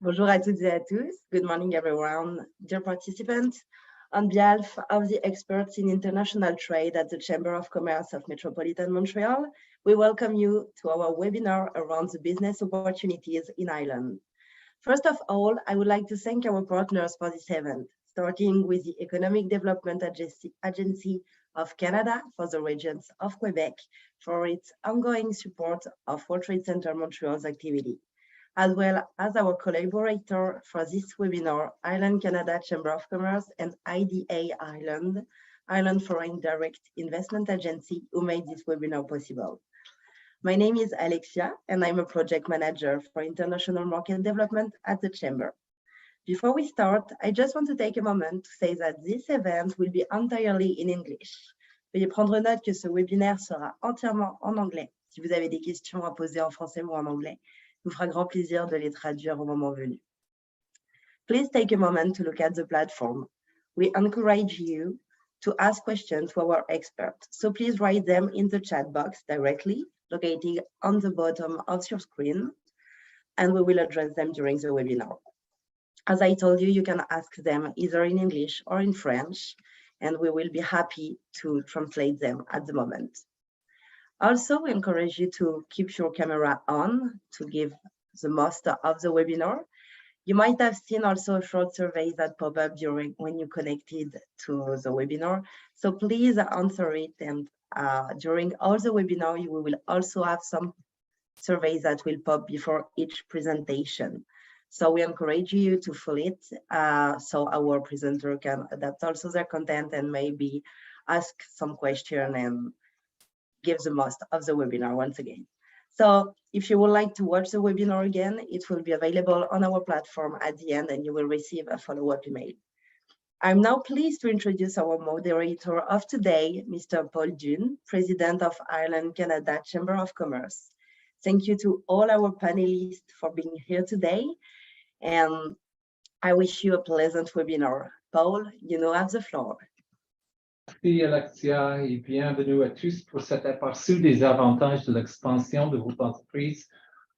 Bonjour à toutes et à tous. Good morning, everyone. Dear participants, on behalf of the experts in international trade at the Chamber of Commerce of Metropolitan Montreal, we welcome you to our webinar around the business opportunities in Ireland. First of all, I would like to thank our partners for this event, starting with the Economic Development Agency of Canada for the regions of Quebec for its ongoing support of World Trade Center Montreal's activity, as well as our collaborator for this webinar, Ireland Canada Chamber of Commerce and IDA Ireland, Ireland Foreign Direct Investment Agency, who made this webinar possible. My name is Alexia, and I'm a project manager for international market development at the Chamber. Before we start, I just want to take a moment to say that this event will be entirely in English. Veuillez prendre note que ce webinaire sera entièrement en anglais. Si vous avez des questions à poser en français ou en anglais, nous fera grand plaisir de les traduire au moment venu. Please take a moment to look at the platform. We encourage you to ask questions to our experts, so please write them in the chat box directly, located on the bottom of your screen, and we will address them during the webinar. As I told you, you can ask them either in English or in French, and we will be happy to translate them at the moment. Also, we encourage you to keep your camera on to give the most of the webinar. You might have seen also a short survey that pop up when you connected to the webinar. So please answer it, and during all the webinar, we will also have some surveys that will pop before each presentation. So we encourage you to fill it so our presenter can adapt also their content and maybe ask some question and give the most of the webinar once again. So if you would like to watch the webinar again, it will be available on our platform at the end, and you will receive a follow-up email. I'm now pleased to introduce our moderator of today, Mr. Paul Dunne, President of Ireland Canada Chamber of Commerce. Thank you to all our panelists for being here today, and I wish you a pleasant webinar. Paul, you now have the floor. Merci Alexia et bienvenue à tous pour cet aperçu des avantages de l'expansion de votre entreprise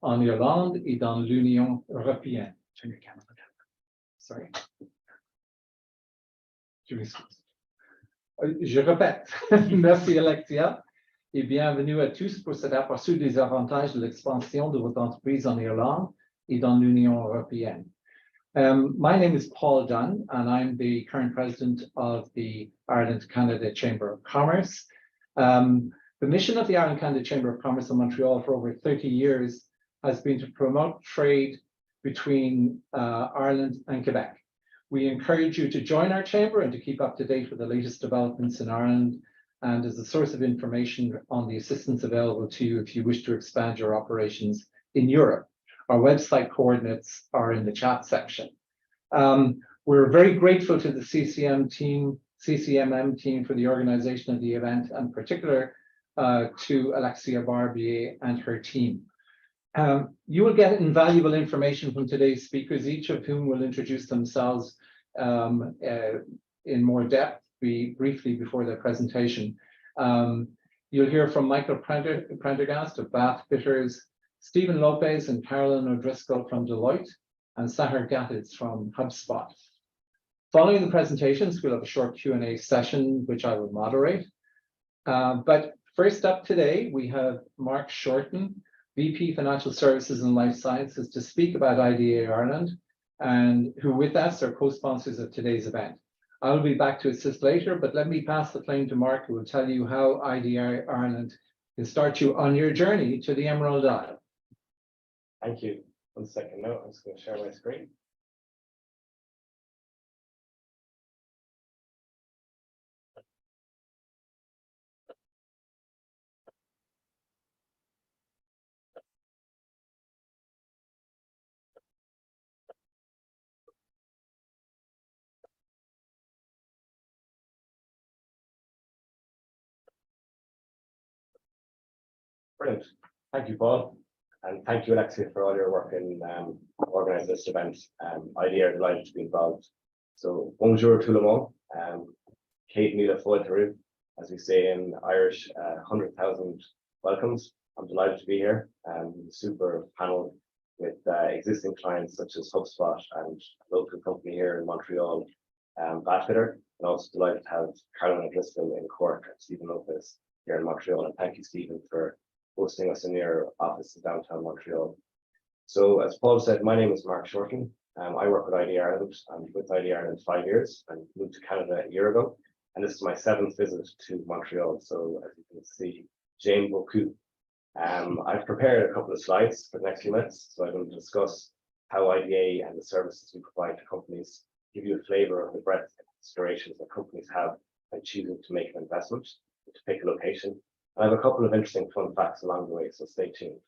en Irlande et dans l'Union européenne. Turn your camera down. Sorry. Je m'excuse. Je répète. Merci Alexia et bienvenue à tous pour cet aperçu des avantages de l'expansion de votre entreprise en Irlande et dans l'Union européenne. My name is Paul Dunne, and I'm the current president of the Ireland Canada Chamber of Commerce. The mission of the Ireland Canada Chamber of Commerce in Montreal for over 30 years has been to promote trade between Ireland and Quebec. We encourage you to join our chamber and to keep up to date with the latest developments in Ireland, and as a source of information on the assistance available to you if you wish to expand your operations in Europe. Our website coordinates are in the chat section. We're very grateful to the CCMM team for the organization of the event, and in particular to Alexia Barbier and her team. You will get invaluable information from today's speakers, each of whom will introduce themselves in more depth briefly before their presentation. You'll hear from Michael Prendergast of Bath Bitters, Stephen Lopez and Carolyn O'Driscoll from Deloitte, and Sahar Gatitz from HubSpot. Following the presentations, we'll have a short Q&A session, which I will moderate. But first up today, we have Mark Shorten, VP Financial Services and Life Sciences, to speak about IDA Ireland, and who with us are co-sponsors of today's event. I'll be back to assist later, but let me pass the flame to Mark, who will tell you how IDA Ireland can start you on your journey to the Emerald Isle. Thank you. 1 second now, I'm just going to share my screen. Brilliant. Thank you, Paul. And thank you, Alexia, for all your work in organising this event. IDA are delighted to be involved. So, bonjour tout le monde. Kate Mila Foytaru, as we say in Irish, 100,000 welcomes. I'm delighted to be here. Super panel with existing clients such as HubSpot and a local company here in Montreal, Badfitter, and also delighted to have Caroline O'Driscoll in Cork and Stephen Lopez here in Montreal. And thank you, Stephen, for hosting us in your office in downtown Montreal. So as Paul said, my name is Mark Shorten. I work with ID Ireland. I'm with ID Ireland 5 years and moved to Canada a year ago. And this is my 7th visit to Montreal. So as you can see, j'aime beaucoup. I've prepared a couple of slides for the next few minutes. So I'm going to discuss how IDA and the services we provide to companies, give you a flavor of the breadth of considerations that companies have when choosing to make an investment, to pick a location. And I have a couple of interesting fun facts along the way, so stay tuned.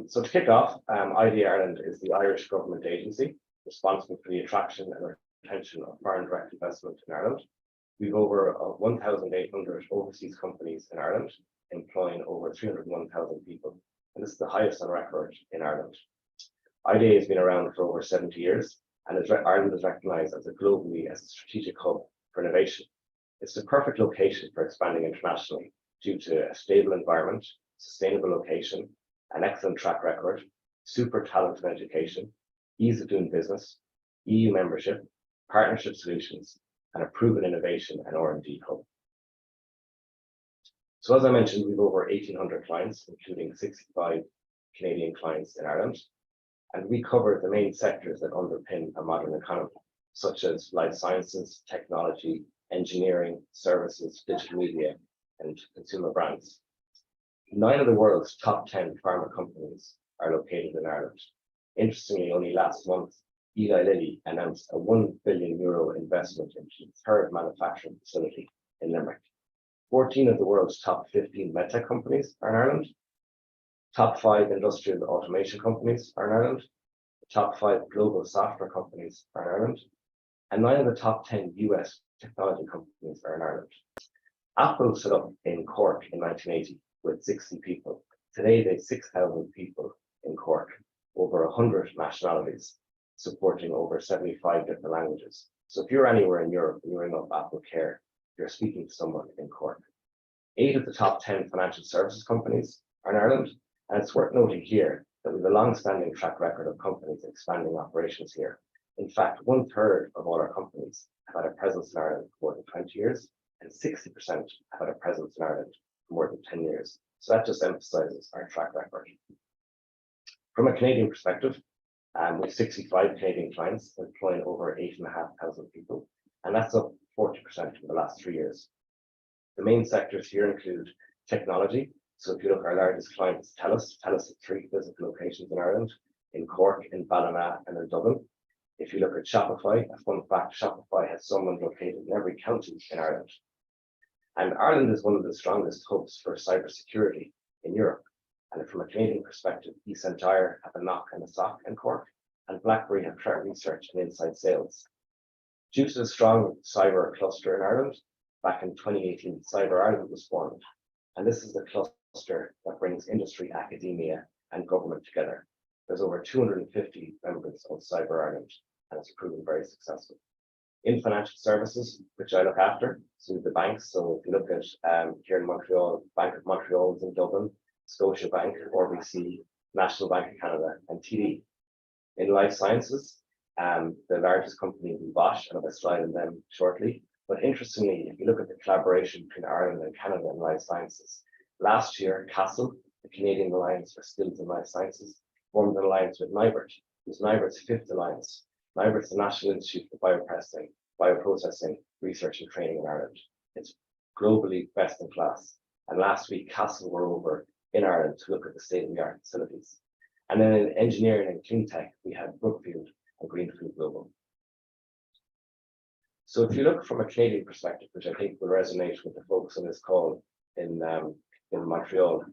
So to kick off, ID Ireland is the Irish government agency responsible for the attraction and retention of foreign direct investment in Ireland. We've over 1,800 overseas companies in Ireland, employing over 301,000 people. And this is the highest on record in Ireland. IDA has been around for over 70 years, and Ireland is recognised as globally as a strategic hub for innovation. It's the perfect location for expanding internationally due to a stable environment, sustainable location, an excellent track record, super talented education, ease of doing business, EU membership, partnership solutions, and a proven innovation and R&D hub. So as I mentioned, we've over 1,800 clients, including 65 Canadian clients in Ireland, and we cover the main sectors that underpin a modern economy, such as life sciences, technology, engineering, services, digital media, and consumer brands. 9 of the world's top 10 pharma companies are located in Ireland. Interestingly, only last month, Eli Lilly announced a €1 billion investment into its third manufacturing facility in Limerick. 14 of the world's top 15 medtech companies are in Ireland. Top 5 industrial automation companies are in Ireland. The top 5 global software companies are in Ireland. And 9 of the top 10 US technology companies are in Ireland. Apple set up in Cork in 1980 with 60 people. Today, they have 6,000 people in Cork, over 100 nationalities, supporting over 75 different languages. So if you're anywhere in Europe and you ring up Apple Care, you're speaking to someone in Cork. 8 of the top 10 financial services companies are in Ireland, and it's worth noting here that we have a long-standing track record of companies expanding operations here. In fact, 1/3 of all our companies have had a presence in Ireland for more than 20 years, and 60% have had a presence in Ireland for more than 10 years. So that just emphasizes our track record. From a Canadian perspective, we have 65 Canadian clients employing over 8,500 people, and that's up 40% in the last 3 years. The main sectors here include technology. So if you look at our largest client is TELUS. TELUS has 3 physical locations in Ireland, in Cork, in Ballina, and in Dublin. If you look at Shopify, a fun fact, Shopify has someone located in every county in Ireland. And Ireland is one of the strongest hubs for cybersecurity in Europe. And from a Canadian perspective, eSentire have a knock and a SOC in Cork, and BlackBerry have threat research and inside sales. Due to the strong cyber cluster in Ireland, back in 2018, Cyber Ireland was formed. And this is the cluster that brings industry, academia, and government together. There's over 250 members of Cyber Ireland, and it's proven very successful. In financial services, which I look after, so the banks. So if you look at here in Montreal, Bank of Montreal is in Dublin, Scotiabank, RBC, National Bank of Canada, and TD. In life sciences, the largest company is Bosch, and I'll have a slide on them shortly. But interestingly, if you look at the collaboration between Ireland and Canada in life sciences, last year, CASTLE, the Canadian Alliance for Skills in Life Sciences, formed an alliance with NIBRT. It was NIBRT's 5th alliance. NIBRT is the National Institute for Bioprocessing, Research and Training in Ireland. It's globally best in class. And last week, CASTLE were over in Ireland to look at the state-of-the-art facilities. And then in engineering and clean tech, we have Brookfield and Greenfield Global. So if you look from a Canadian perspective, which I think will resonate with the folks on this call in Montreal,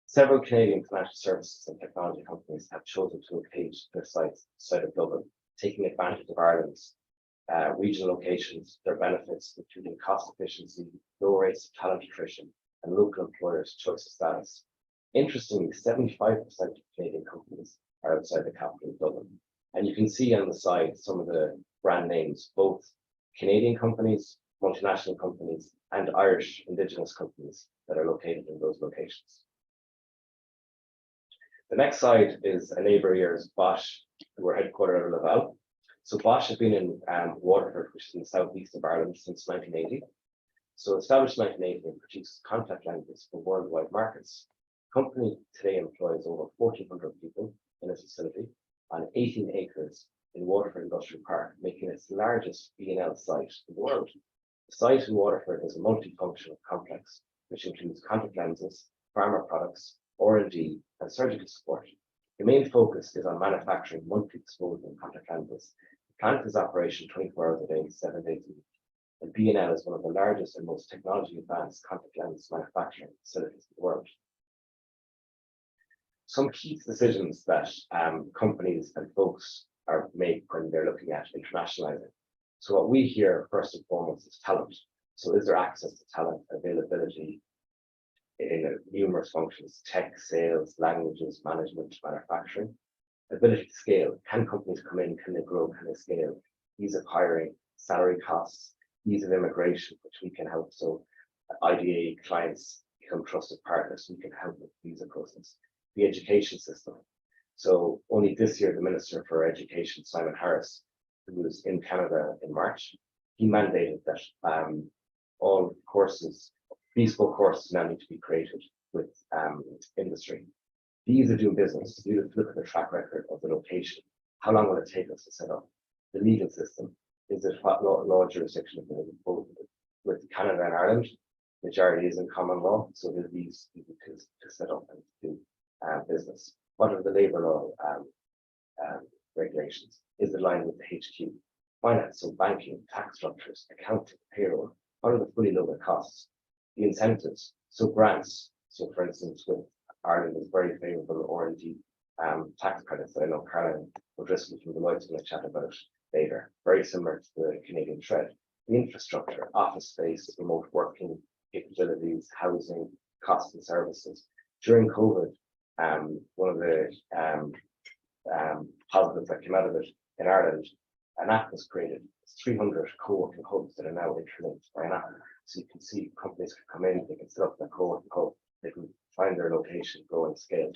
several Canadian financial services and technology companies have chosen to locate their sites outside of Dublin, taking advantage of Ireland's regional locations, their benefits, including cost efficiency, low rates of talent attrition, and local employers' choice of status. Interestingly, 75% of Canadian companies are outside the capital of Dublin. And you can see on the side some of the brand names, both Canadian companies, multinational companies, and Irish Indigenous companies that are located in those locations. The next slide is a neighbour here is Bosch, who are headquartered in Laval. So Bosch has been in Waterford, which is in the southeast of Ireland, since 1980. So established in 1980 and produces contact lenses for worldwide markets. The company today employs over 1,400 people in its facility on 18 acres in Waterford Industrial Park, making it the largest B&L site in the world. The site in Waterford is a multifunctional complex, which includes contact lenses, pharma products, R&D, and surgical support. The main focus is on manufacturing multi-disposable contact lenses. The plant is operation 24 hours a day, 7 days a week. And B&L is one of the largest and most technology advanced contact lens manufacturing facilities in the world. Some key decisions that companies and folks are make when they're looking at internationalizing. So what we hear first and foremost is talent. So is there access to talent, availability in numerous functions, tech, sales, languages, management, manufacturing, ability to scale. Can companies come in? Can they grow? Can they scale? Ease of hiring, salary costs, ease of immigration, which we can help. So IDA clients become trusted partners. We can help with the visa process. The education system. So only this year, the Minister for Education, Simon Harris, who was in Canada in March, he mandated that all courses, bespoke courses now need to be created with industry. The ease of doing business, you look at the track record of the location. How long will it take us to set up? The legal system, is it what law jurisdiction both with Canada and Ireland? Majority is in common law, so there's these to set up and do business. What are the labour law regulations? Is it aligned with the HQ? Finance, so banking, tax structures, accounting, payroll. What are the fully loaded costs? The incentives, so grants. So for instance, with Ireland is very favourable R&D tax credits that I know Caroline O'Driscoll from Deloitte is going to chat about later. Very similar to the Canadian trend. The infrastructure, office space, remote working capabilities, housing, costs and services. During COVID, one of the positives that came out of it in Ireland, an app was created. It's 300 co-working hubs that are now interlinked by an app. So you can see companies can come in, they can set up their co-working hub, they can find their location, grow and scale.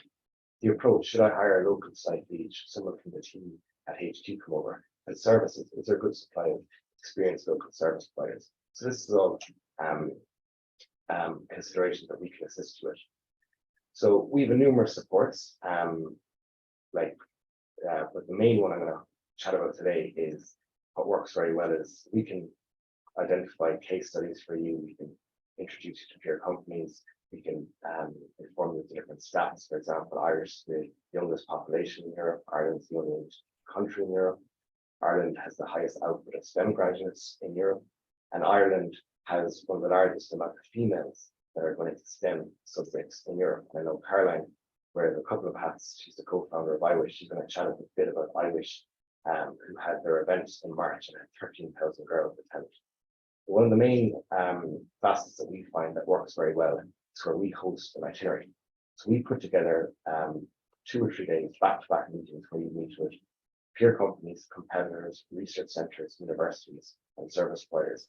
The approach, should I hire a local site lead? Should someone from the team at HQ come over? And services, is there a good supply of experienced local service providers? So this is all considerations that we can assist with. So we have numerous supports, but the main one I'm going to chat about today is what works very well is we can identify case studies for you. We can introduce you to peer companies. We can inform you of the different stats. For example, Irish is the youngest population in Europe. Ireland's the youngest country in Europe. Ireland has the highest output of STEM graduates in Europe. And Ireland has one of the largest amount of females that are going into STEM subjects in Europe. And I know Caroline wears a couple of hats. She's the co-founder of IWISH. She's going to chat a bit about IWISH, who had their events in March and had 13,000 girls attend. One of the main facets that we find that works very well is where we host an itinerary. So we put together 2 or 3 days back-to-back meetings where you meet with peer companies, competitors, research centres, universities, and service providers.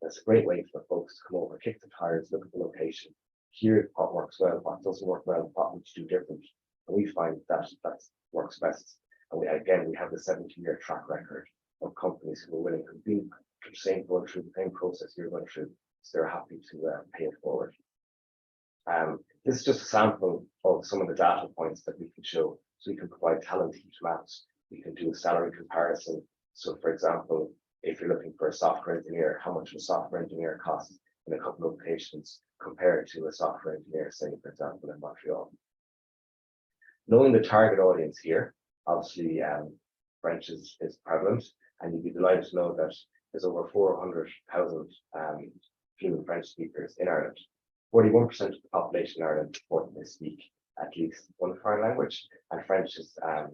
That's a great way for folks to come over, kick the tires, look at the location, hear what works well, what doesn't work well, what we should do different. And we find that works best. And we have the 17-year track record of companies who are willing to be going through the same process you're going through, so they're happy to pay it forward. This is just a sample of some of the data points that we can show. So we can provide talent heat maps. We can do a salary comparison. So for example, if you're looking for a software engineer, how much a software engineer costs in a couple of locations compared to a software engineer, say, for example, in Montreal. Knowing the target audience here, obviously French is prevalent, and you'd be delighted to know that there's over 400,000 fluent French speakers in Ireland. 41% of the population in Ireland report they speak at least one foreign language, and French is the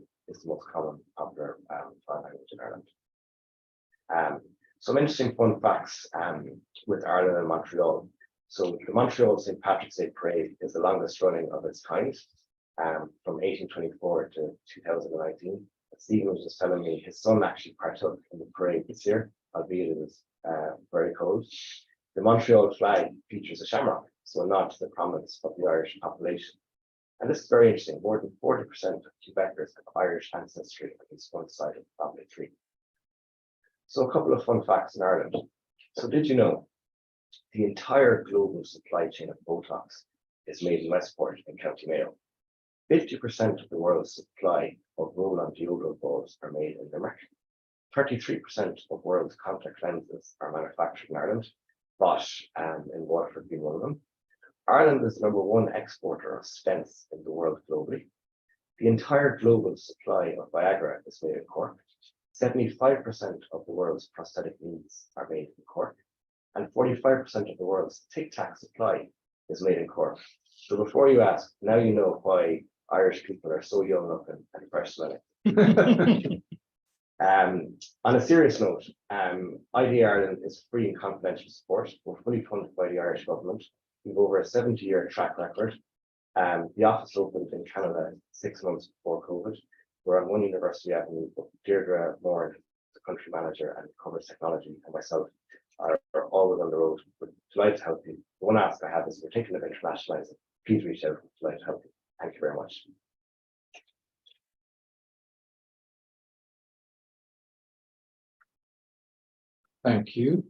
most common popular foreign language in Ireland. Some interesting fun facts with Ireland and Montreal. So the Montreal St. Patrick's Day Parade is the longest running of its kind, from 1824 to 2019. Stephen was just telling me his son actually partook in the parade this year, albeit it was very cold. The Montreal flag features a shamrock, so a nod to the prominence of the Irish population. And this is very interesting. More than 40% of Quebecers have Irish ancestry at least one side of the family tree. So a couple of fun facts in Ireland. So did you know the entire global supply chain of Botox is made in Westport in County Mayo? 50% of the world's supply of roll-on deodorant balls are made in Limerick. 33% of world's contact lenses are manufactured in Ireland, Bosch in Waterford being one of them. Ireland is the #1 exporter of stents in the world globally. The entire global supply of Viagra is made in Cork. 75% of the world's prosthetic knees are made in Cork, and 45% of the world's Tic Tac supply is made in Cork. So before you ask, now you know why Irish people are so young looking and fresh smelling. On a serious note, ID Ireland is free and confidential support. We're fully funded by the Irish government. We've over a 70-year track record. The office opened in Canada 6 months before COVID. We're on One University Avenue. Deirdre Moore, the country manager, and covers technology, and myself are always on the road. We're delighted to help you. The one ask I have is, if you're thinking of internationalizing, please reach out. We're delighted to help you. Thank you very much. Thank you.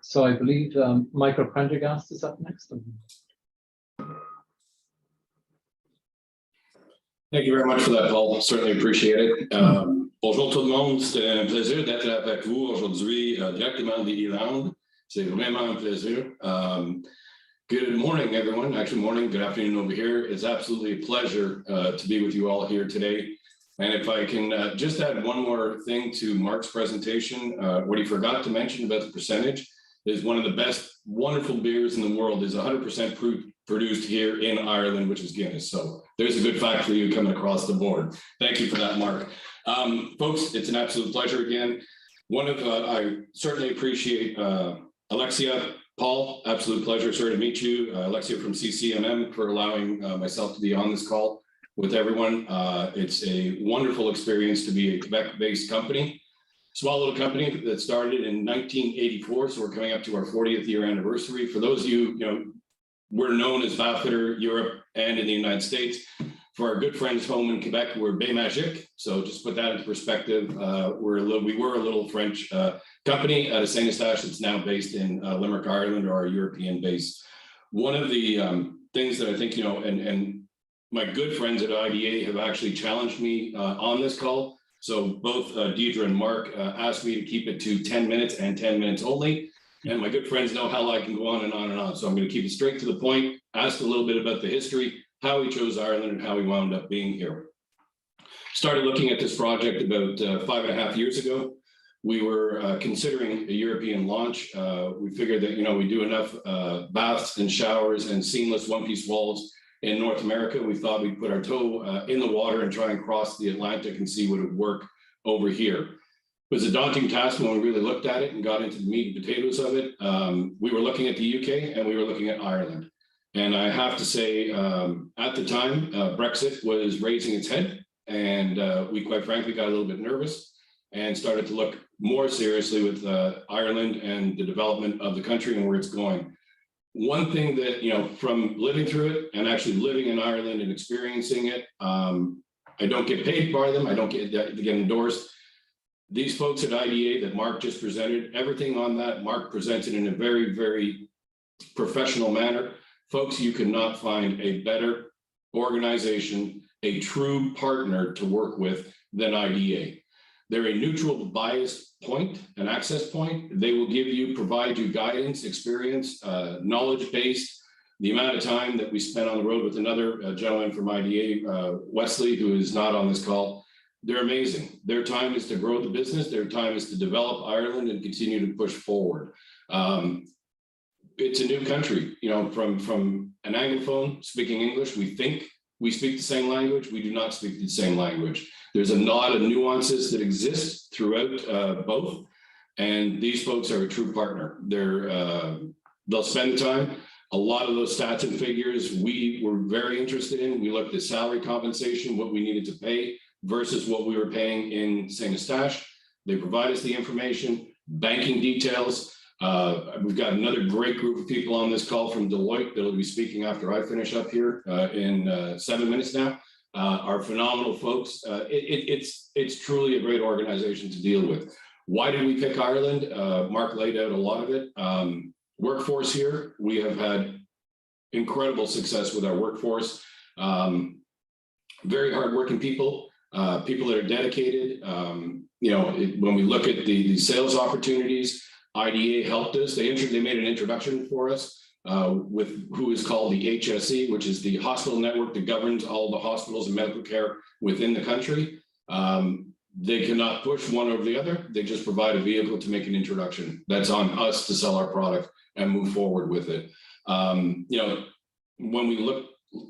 So I believe Michael Prendergast is up next. Thank you very much for that, Paul. Certainly appreciate it. Bonjour tout le monde. C'est un plaisir d'être avec vous aujourd'hui directement d'Irlande. C'est vraiment un plaisir. Good morning, everyone. Actually, morning, good afternoon over here. It's absolutely a pleasure to be with you all here today. And if I can just add one more thing to Mark's presentation, what he forgot to mention about the percentage is one of the best wonderful beers in the world is 100% produced here in Ireland, which is Guinness. So there's a good fact for you coming across the board. Thank you for that, Mark. Folks, it's an absolute pleasure again. I certainly appreciate Alexia, Paul, absolute pleasure, sir, to meet you. Alexia from CCMM for allowing myself to be on this call with everyone. It's a wonderful experience to be a Quebec-based company. Small little company that started in 1984, so we're coming up to our 40th year anniversary. For those of you, we're known as Bathfitter Europe and in the United States. For our good friends home in Quebec, we're Bay Magique. So just put that into perspective. We were a little French company at a Saint Eustache that's now based in Limerick, Ireland, or our European base. One of the things that I think, and my good friends at IDA have actually challenged me on this call. So both Deirdre and Mark asked me to keep it to 10 minutes and 10 minutes only. And my good friends know how I can go on and on and on. So I'm going to keep it straight to the point, ask a little bit about the history, how we chose Ireland and how we wound up being here. Started looking at this project about 5.5 years ago. We were considering a European launch. We figured that, we do enough baths and showers and seamless one-piece walls in North America. We thought we'd put our toe in the water and try and cross the Atlantic and see what would work over here. It was a daunting task when we really looked at it and got into the meat and potatoes of it. We were looking at the UK and we were looking at Ireland. And I have to say, at the time, Brexit was raising its head, and we quite frankly got a little bit nervous and started to look more seriously with Ireland and the development of the country and where it's going. One thing that, from living through it and actually living in Ireland and experiencing it, I don't get paid by them. I don't get endorsed. These folks at IDA that Mark just presented, everything on that Mark presented in a very, very professional manner. Folks, you cannot find a better organization, a true partner to work with than IDA. They're a neutral bias point, an access point. They will provide you guidance, experience, knowledge base. The amount of time that we spent on the road with another gentleman from IDA, Wesley, who is not on this call, they're amazing. Their time is to grow the business. Their time is to develop Ireland and continue to push forward. It's a new country, from an Anglophone speaking English. We think we speak the same language. We do not speak the same language. There's a lot of nuances that exist throughout both. And these folks are a true partner. They'll spend the time. A lot of those stats and figures we were very interested in. We looked at salary compensation, what we needed to pay versus what we were paying in St. Eustache. They provide us the information, banking details. We've got another great group of people on this call from Deloitte that'll be speaking after I finish up here in 7 minutes now. Are phenomenal folks. It's truly a great organization to deal with. Why did we pick Ireland? Mark laid out a lot of it. Workforce here, we have had incredible success with our workforce. Very hardworking people, people that are dedicated. You know, when we look at the sales opportunities, IDA helped us. They made an introduction for us with who is called the HSE, which is the hospital network that governs all the hospitals and medical care within the country. They cannot push one over the other. They just provide a vehicle to make an introduction. That's on us to sell our product and move forward with it. You know, when we look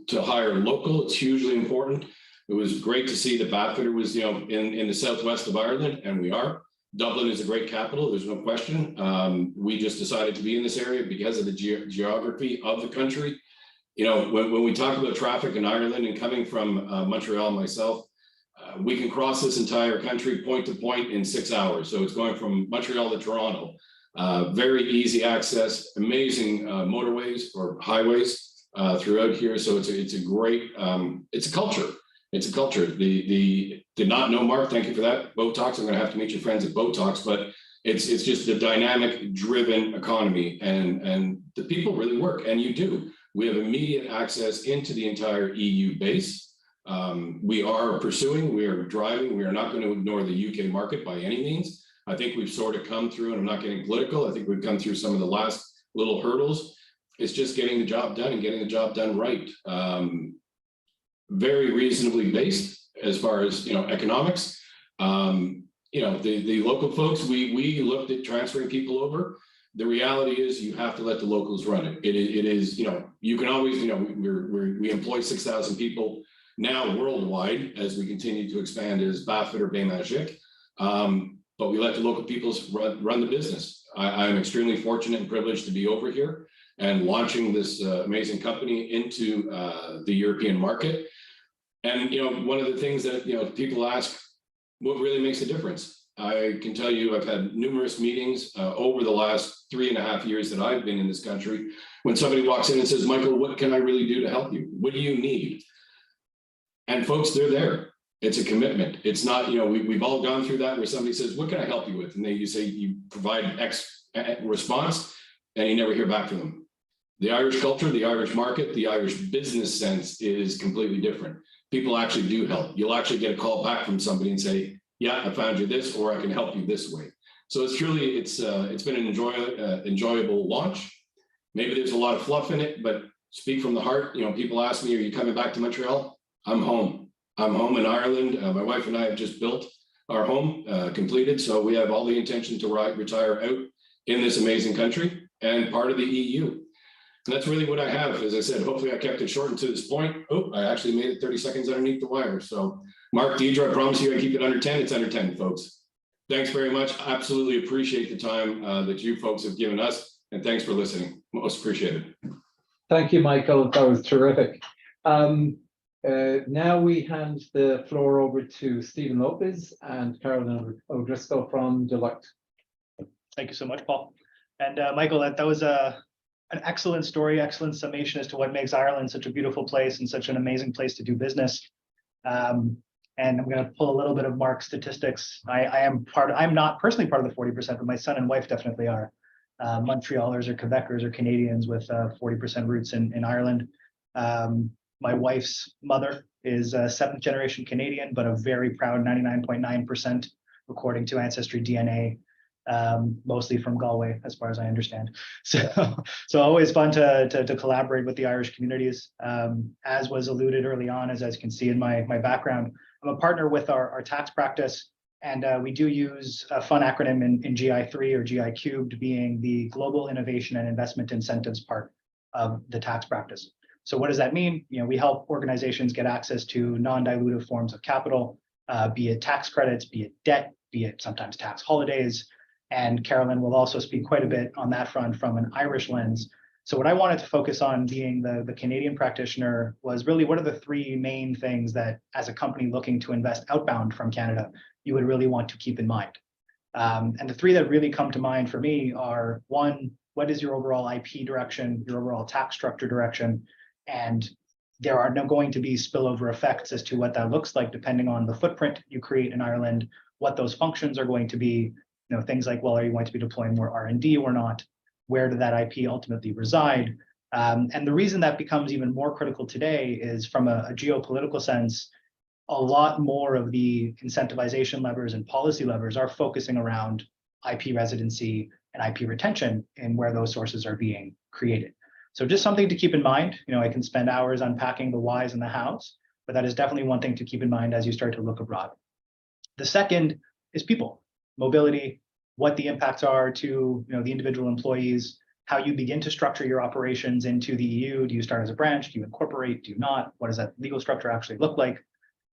to hire local, it's hugely important. It was great to see that Badfitter was, you know, in the southwest of Ireland, and we are. Dublin is a great capital, there's no question. We just decided to be in this area because of the geography of the country. You know, when we talk about traffic in Ireland, and coming from Montreal myself, we can cross this entire country point to point in 6 hours. So it's going from Montreal to Toronto. Very easy access, amazing motorways or highways throughout here. So it's a great, it's a culture. It's a culture. Did not know Mark, thank you for that. Botox, I'm gonna have to meet your friends at Botox, but it's just a dynamic driven economy, and the people really work, and you do. We have immediate access into the entire EU base. We are pursuing, we are driving, we are not going to ignore the UK market by any means. I think we've sort of come through, and I'm not getting political, I think we've come through some of the last little hurdles. It's just getting the job done and getting the job done right. Very reasonably based as far as, you know, economics. You know, the local folks, we looked at transferring people over. The reality is you have to let the locals run it. It is, you know, you can always, you know, we employ 6,000 people now worldwide as we continue to expand as Badfitter Bain-Magique. But we let the local peoples run the business. I'm extremely fortunate and privileged to be over here and launching this amazing company into the European market. And, you know, one of the things that, you know, people ask, what really makes a difference? I can tell you, I've had numerous meetings over the last 3.5 years that I've been in this country. When somebody walks in and says, Michael, what can I really do to help you? What do you need? And folks, they're there. It's a commitment. It's not, you know, we've all gone through that where somebody says, what can I help you with? And you say, you provide X response, and you never hear back from them. The Irish culture, the Irish market, the Irish business sense is completely different. People actually do help. You'll actually get a call back from somebody and say, yeah, I found you this, or I can help you this way. So it's truly, it's been an enjoyable launch. Maybe there's a lot of fluff in it, but speak from the heart. You know, people ask me, are you coming back to Montreal? I'm home. I'm home in Ireland. My wife and I have just built our home, completed. So we have all the intention to retire out in this amazing country and part of the EU. And that's really what I have. As I said, hopefully I kept it short and to this point. Oh, I actually made it 30 seconds underneath the wire. So Mark, Deidre, I promise you I keep it under 10. It's under 10, folks. Thanks very much. Absolutely appreciate the time that you folks have given us. And thanks for listening. Most appreciated. Thank you, Michael. That was terrific. Now we hand the floor over to Stephen Lopez and Carolyn O'Driscoll from Deloitte. Thank you so much, Paul. And Michael, that was an excellent story, excellent summation as to what makes Ireland such a beautiful place and such an amazing place to do business. And I'm going to pull a little bit of Mark's statistics. I'm not personally part of the 40%, but my son and wife definitely are. Montrealers or Quebecers or Canadians with 40% roots in Ireland. My wife's mother is a 7th generation Canadian, but a very proud 99.9% according to Ancestry DNA, mostly from Galway, as far as I understand. So always fun to collaborate with the Irish communities. As was alluded early on, as you can see in my background, I'm a partner with our tax practice, and we do use a fun acronym in GI3 or GI cubed, being the Global Innovation and Investment Incentives part of the tax practice. So what does that mean? You know, we help organizations get access to non-dilutive forms of capital, be it tax credits, be it debt, be it sometimes tax holidays. And Carolyn will also speak quite a bit on that front from an Irish lens. So what I wanted to focus on, being the Canadian practitioner, was really what are the three main things that, as a company looking to invest outbound from Canada, you would really want to keep in mind. And the three that really come to mind for me are: one, what is your overall IP direction, your overall tax structure direction? And there are going to be spillover effects as to what that looks like, depending on the footprint you create in Ireland, what those functions are going to be, things like, well, are you going to be deploying more R&D or not? Where did that IP ultimately reside? And the reason that becomes even more critical today is, from a geopolitical sense, a lot more of the incentivization levers and policy levers are focusing around IP residency and IP retention and where those sources are being created. So just something to keep in mind. I can spend hours unpacking the whys and the hows, but that is definitely one thing to keep in mind as you start to look abroad. The second is people, mobility, what the impacts are to the individual employees, how you begin to structure your operations into the EU. Do you start as a branch? Do you incorporate? Do you not? What does that legal structure actually look like?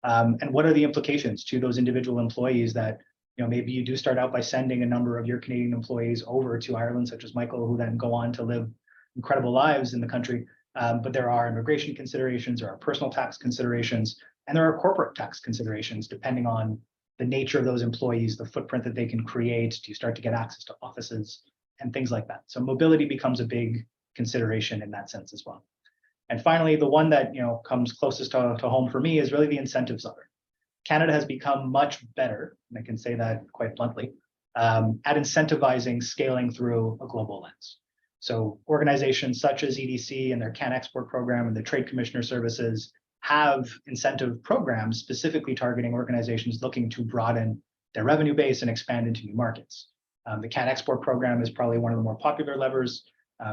And what are the implications to those individual employees that, maybe you do start out by sending a number of your Canadian employees over to Ireland, such as Michael, who then go on to live incredible lives in the country. But there are immigration considerations, there are personal tax considerations, and there are corporate tax considerations, depending on the nature of those employees, the footprint that they can create. Do you start to get access to offices and things like that? So mobility becomes a big consideration in that sense as well. And finally, the one that comes closest to home for me is really the incentives lever. Canada has become much better, and I can say that quite bluntly, at incentivizing scaling through a global lens. So organizations such as EDC and their CanExport program and the Trade Commissioner Services have incentive programs specifically targeting organizations looking to broaden their revenue base and expand into new markets. The CanExport program is probably one of the more popular levers,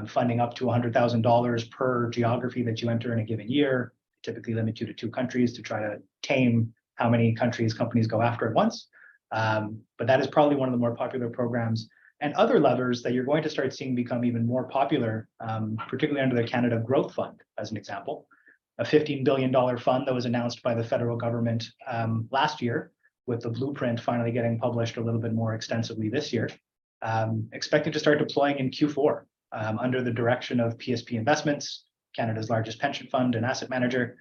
funding up to $100,000 per geography that you enter in a given year, typically limit you to 2 countries to try to tame how many countries companies go after at once. But that is probably one of the more popular programs. And other levers that you're going to start seeing become even more popular, particularly under the Canada Growth Fund, as an example, a $15 billion fund that was announced by the federal government last year, with the blueprint finally getting published a little bit more extensively this year, expected to start deploying in Q4 under the direction of PSP Investments, Canada's largest pension fund and asset manager.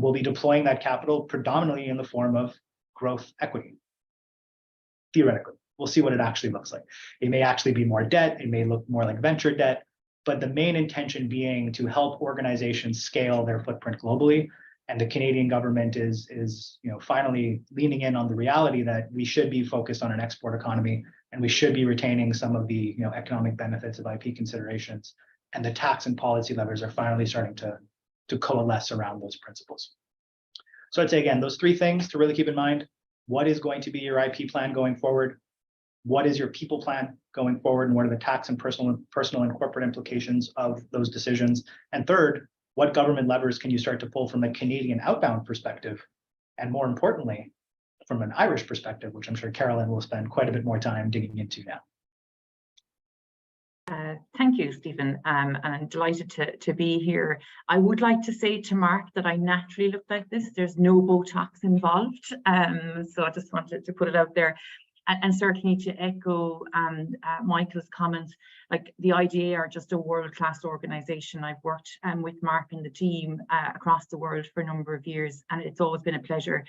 Will be deploying that capital predominantly in the form of growth equity. Theoretically, we'll see what it actually looks like. It may actually be more debt, it may look more like venture debt, but the main intention being to help organizations scale their footprint globally. And the Canadian government is finally leaning in on the reality that we should be focused on an export economy, and we should be retaining some of the economic benefits of IP considerations. And the tax and policy levers are finally starting to coalesce around those principles. So I'd say, again, those 3 things to really keep in mind. What is going to be your IP plan going forward? What is your people plan going forward? And what are the tax and personal and corporate implications of those decisions? And third, what government levers can you start to pull from a Canadian outbound perspective? And more importantly, from an Irish perspective, which I'm sure Carolyn will spend quite a bit more time digging into now. Thank you, Stephen. And I'm delighted to be here. I would like to say to Mark that I naturally look like this. There's no Botox involved. So I just wanted to put it out there. And certainly to echo Michael's comments, like the IDA are just a world-class organization. I've worked with Mark and the team across the world for a number of years, and it's always been a pleasure.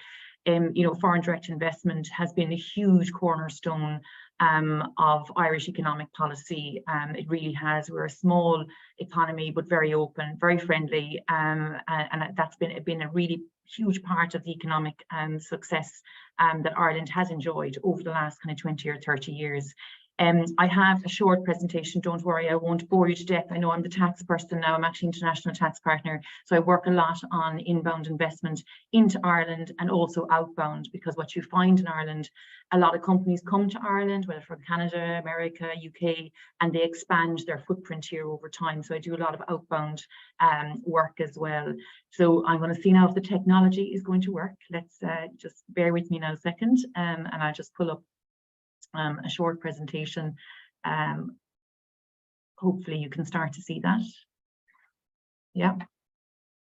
Foreign direct investment has been a huge cornerstone of Irish economic policy. It really has. We're a small economy, but very open, very friendly, and that's been a really huge part of the economic success that Ireland has enjoyed over the last kind of 20 or 30 years. I have a short presentation, don't worry, I won't bore you to death. I know I'm the tax person now, I'm actually international tax partner. So I work a lot on inbound investment into Ireland and also outbound, because what you find in Ireland, a lot of companies come to Ireland, whether from Canada, America, UK, and they expand their footprint here over time. So I do a lot of outbound work as well. So I'm going to see now if the technology is going to work. Let's just bear with me now a second, and I'll just pull up a short presentation. Hopefully you can start to see that. Yeah.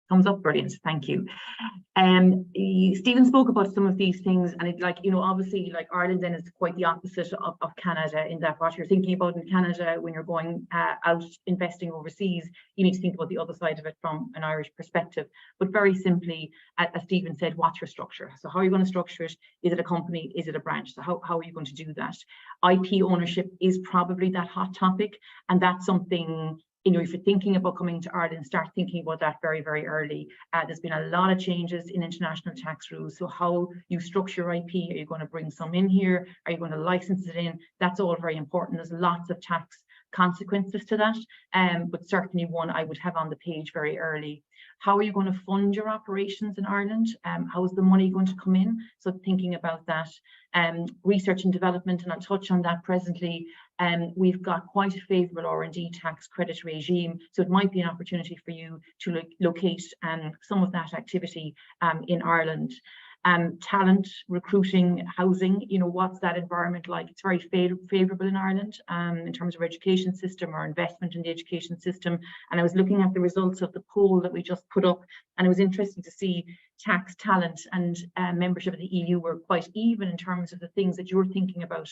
Thumbs up, brilliant, thank you. Stephen spoke about some of these things, and it, like, you know, obviously like Ireland then is quite the opposite of Canada, in that what you're thinking about in Canada when you're going out investing overseas, you need to think about the other side of it from an Irish perspective. But very simply, as Stephen said, what's your structure? So how are you going to structure it? Is it a company? Is it a branch? So how are you going to do that? IP ownership is probably that hot topic, and that's something, you know, if you're thinking about coming to Ireland, start thinking about that very, very early. There's been a lot of changes in international tax rules. So how you structure IP, are you going to bring some in here? Are you going to license it in? That's all very important. There's lots of tax consequences to that, but certainly one I would have on the page very early. How are you going to fund your operations in Ireland? How is the money going to come in? So thinking about that. Research and development, and I'll touch on that presently. We've got quite a favourable R&D tax credit regime, so it might be an opportunity for you to locate some of that activity in Ireland. Talent, recruiting, housing, you know, what's that environment like? It's very favourable in Ireland in terms of our education system, or investment in the education system. And I was looking at the results of the poll that we just put up, and it was interesting to see tax, talent and membership of the EU were quite even in terms of the things that you're thinking about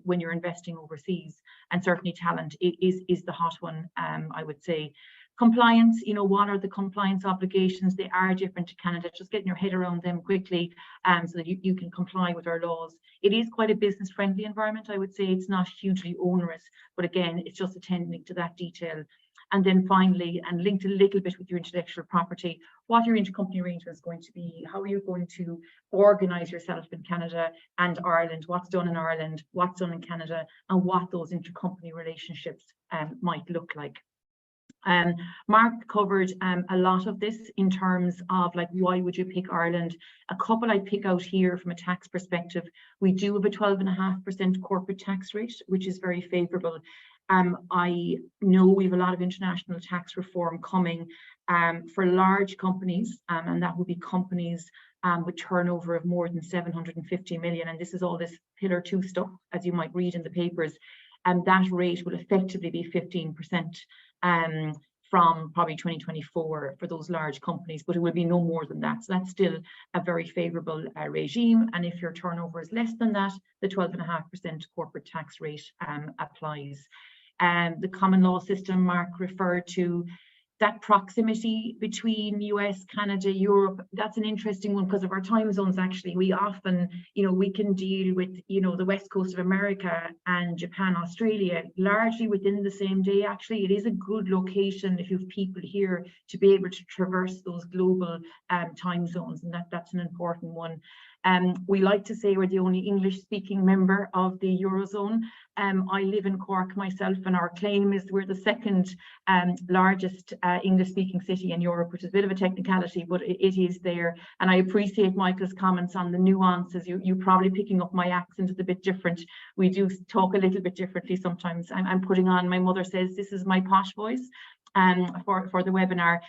when you're investing overseas. And certainly talent is the hot one, I would say. Compliance, you know, what are the compliance obligations? They are different to Canada. Just getting your head around them quickly so that you can comply with our laws. It is quite a business friendly environment, I would say. It's not hugely onerous, but again, it's just attending to that detail. And then finally, and linked a little bit with your intellectual property, what your intercompany arrangement is going to be, how are you going to organise yourself in Canada and Ireland, what's done in Ireland, what's done in Canada, and what those intercompany relationships might look like. Mark covered a lot of this in terms of like, why would you pick Ireland? A couple I pick out here from a tax perspective. We do have a 12.5% corporate tax rate, which is very favourable. I know we have a lot of international tax reform coming for large companies, and that would be companies with turnover of more than 750 million. And this is all this Pillar 2 stuff, as you might read in the papers. And that rate will effectively be 15% from probably 2024 for those large companies, but it will be no more than that. So that's still a very favourable regime. And if your turnover is less than that, the 12.5% corporate tax rate applies. The common law system Mark referred to, that proximity between US, Canada, Europe, that's an interesting one because of our time zones. Actually, we often, you know, we can deal with, you know, the west coast of America and Japan, Australia, largely within the same day. Actually, it is a good location if you have people here to be able to traverse those global time zones, and that's an important one. We like to say we're the only English-speaking member of the Eurozone. I live in Cork myself, and our claim is we're the second largest English-speaking city in Europe, which is a bit of a technicality, but it is there. And I appreciate Michael's comments on the nuances. You're probably picking up my accent is a bit different. We do talk a little bit differently sometimes. I'm putting on, my mother says, this is my posh voice. For the webinar,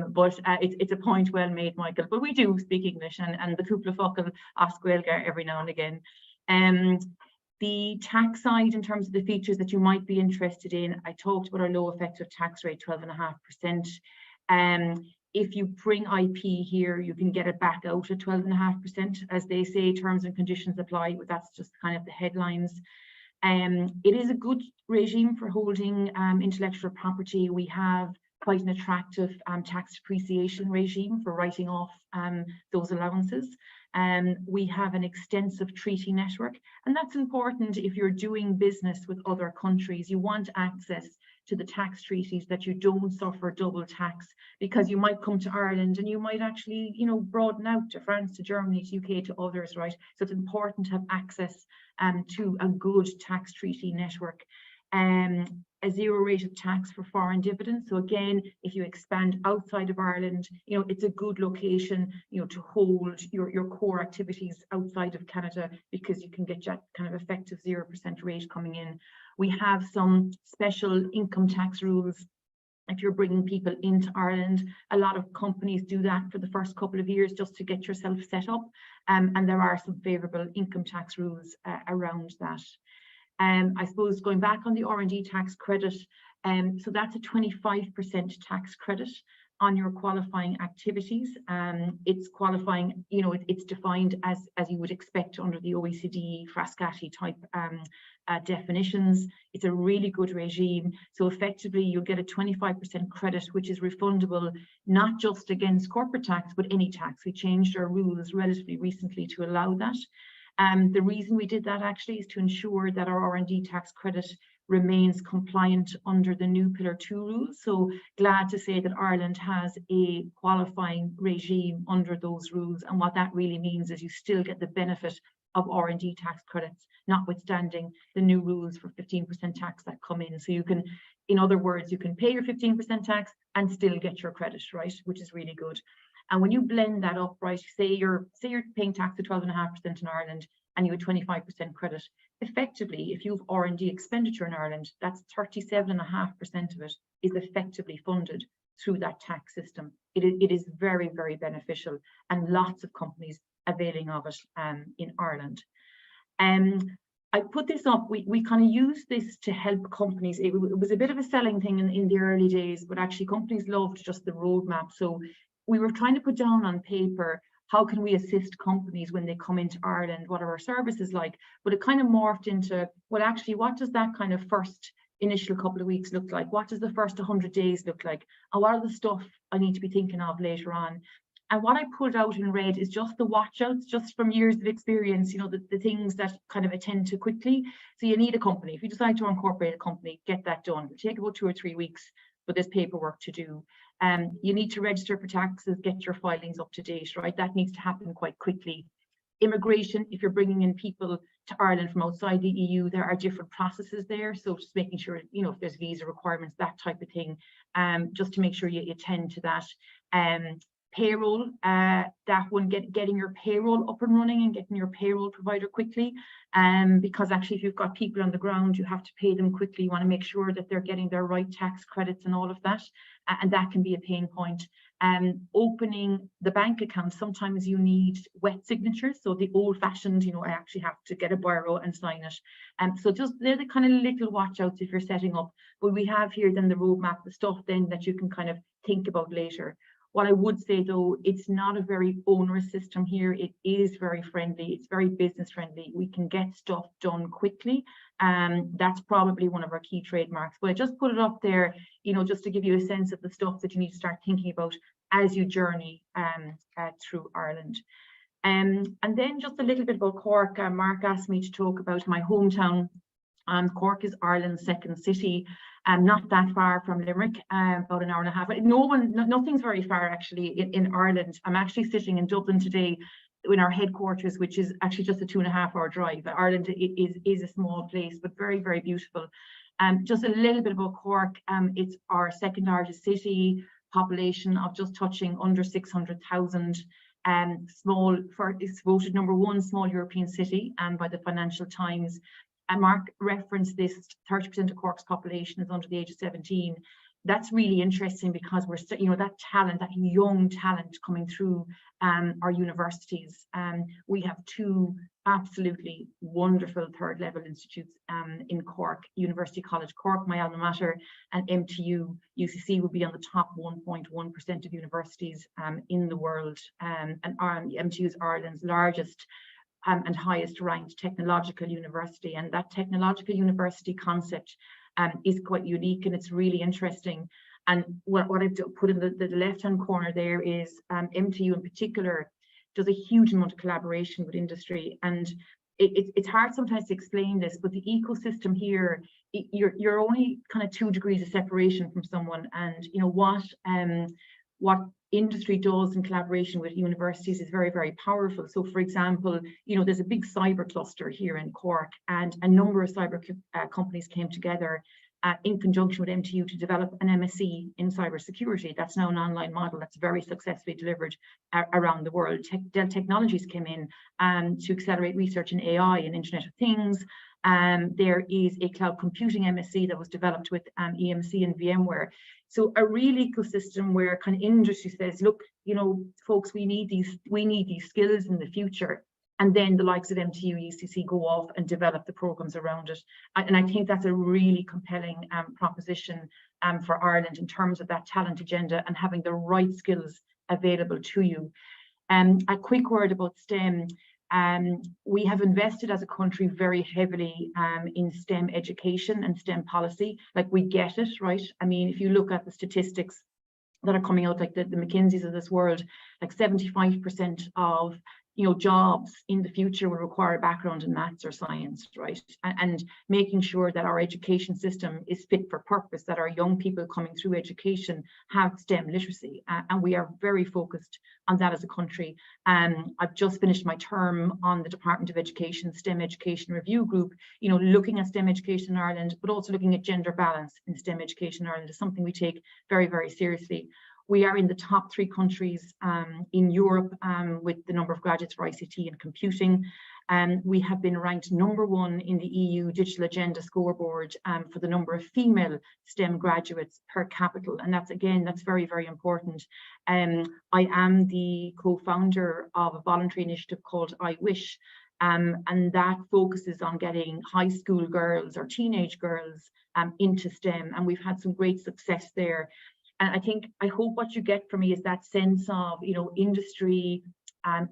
but it's a point well made, Michael. But we do speak English, and the cúpla focal as Gaeilge every now and again. The tax side, in terms of the features that you might be interested in, I talked about our low effective tax rate, 12.5%. If you bring IP here, you can get it back out at 12.5%, as they say, terms and conditions apply, but that's just kind of the headlines. It is a good regime for holding intellectual property. We have quite an attractive tax depreciation regime for writing off those allowances. We have an extensive treaty network, and that's important if you're doing business with other countries. You want access to the tax treaties that you don't suffer double tax, because you might come to Ireland and you might actually, you know, broaden out to France, to Germany, to UK, to others, right? So it's important to have access to a good tax treaty network. A zero rate of tax for foreign dividends. So again, if you expand outside of Ireland, you know, it's a good location, you know, to hold your core activities outside of Canada, because you can get that kind of effective 0% rate coming in. We have some special income tax rules if you're bringing people into Ireland. A lot of companies do that for the first couple of years just to get yourself set up, and there are some favourable income tax rules around that. I suppose going back on the R&D tax credit, so that's a 25% tax credit. on your qualifying activities. It's qualifying, you know, it's defined as you would expect under the OECD Frascati type definitions. It's a really good regime. So effectively, you'll get a 25% credit, which is refundable, not just against corporate tax, but any tax. We changed our rules relatively recently to allow that. The reason we did that actually is to ensure that our R&D tax credit remains compliant under the new Pillar 2 rules. So glad to say that Ireland has a qualifying regime under those rules. And what that really means is you still get the benefit of R&D tax credits, notwithstanding the new rules for 15% tax that come in. So you can, in other words, you can pay your 15% tax and still get your credit, right? Which is really good. And when you blend that up, right, say you're paying tax at 12.5% in Ireland and you have 25% credit, effectively, if you have R&D expenditure in Ireland, that's 37.5% of it is effectively funded through that tax system. It is very, very beneficial, and lots of companies availing of it in Ireland. I put this up, we kind of use this to help companies. It was a bit of a selling thing in the early days, but actually companies loved just the roadmap. So we were trying to put down on paper, how can we assist companies when they come into Ireland? What are our services like? But it kind of morphed into, well, actually, what does that kind of first initial couple of weeks look like? What does the first 100 days look like? And what are the stuff I need to be thinking of later on? And what I pulled out in red is just the watch outs, just from years of experience, you know, the things that kind of attend to quickly. So you need a company. If you decide to incorporate a company, get that done. It'll take about 2 or 3 weeks, but there's paperwork to do. You need to register for taxes, get your filings up to date, right? That needs to happen quite quickly. Immigration, if you're bringing in people to Ireland from outside the EU, there are different processes there. So just making sure, you know, if there's visa requirements, that type of thing, just to make sure you attend to that. Payroll, that one, getting your payroll up and running and getting your payroll provider quickly. Because actually, if you've got people on the ground, you have to pay them quickly. You want to make sure that they're getting their right tax credits and all of that. And that can be a pain point. Opening the bank account, sometimes you need wet signatures. So the old fashioned, you know, I actually have to get a biro and sign it. So just they're the kind of little watch outs if you're setting up. But we have here then the roadmap, the stuff then that you can kind of think about later. What I would say though, it's not a very onerous system here. It is very friendly. It's very business friendly. We can get stuff done quickly. That's probably one of our key trademarks. But I just put it up there, you know, just to give you a sense of the stuff that you need to start thinking about as you journey through Ireland. And then just a little bit about Cork. Mark asked me to talk about my hometown. Cork is Ireland's second city. Not that far from Limerick, about an hour and a half. Nothing's very far actually in Ireland. I'm actually sitting in Dublin today in our headquarters, which is actually just a 2.5-hour drive. Ireland is a small place, but very, very beautiful. Just a little bit about Cork. It's our second largest city, population of just touching under 600,000. It's voted #1 small European city by the Financial Times. And Mark referenced this, 30% of Cork's population is under the age of 17. That's really interesting because we're, you know, that talent, that young talent coming through our universities. We have 2 absolutely wonderful third level institutes in Cork, University College Cork, my alma mater, and MTU. UCC will be on the top 1.1% of universities in the world. And MTU is Ireland's largest and highest ranked technological university. And that technological university concept is quite unique, and it's really interesting. And what I've put in the left-hand corner there is MTU in particular does a huge amount of collaboration with industry. And it's hard sometimes to explain this, but the ecosystem here, you're only kind of 2 degrees of separation from someone. And you know what industry does in collaboration with universities is very, very powerful. So for example, you know, there's a big cyber cluster here in Cork, and a number of cyber companies came together in conjunction with MTU to develop an MSc in cybersecurity. That's now an online model that's very successfully delivered around the world. Dell Technologies came in to accelerate research in AI and Internet of Things. There is a cloud computing MSc that was developed with EMC and VMware. So a real ecosystem where kind of industry says, look, you know, folks, we need these skills in the future. And then the likes of MTU, UCC go off and develop the programs around it. And I think that's a really compelling proposition for Ireland in terms of that talent agenda and having the right skills available to you. A quick word about STEM. We have invested as a country very heavily in STEM education and STEM policy. Like, we get it, right? I mean, if you look at the statistics that are coming out, like the McKinseys of this world, like 75% of jobs in the future will require a background in maths or science, right? And making sure that our education system is fit for purpose, that our young people coming through education have STEM literacy. And we are very focused on that as a country. I've just finished my term on the Department of Education STEM Education Review Group, looking at STEM education in Ireland, but also looking at gender balance in STEM education in Ireland is something we take very, very seriously. We are in the top 3 countries in Europe with the number of graduates for ICT and computing. We have been ranked #1 in the EU Digital Agenda Scoreboard for the number of female STEM graduates per capita. And that's very, very important. I am the co-founder of a voluntary initiative called I Wish, and that focuses on getting high school girls or teenage girls into STEM. And we've had some great success there. And I hope what you get from me is that sense of, industry,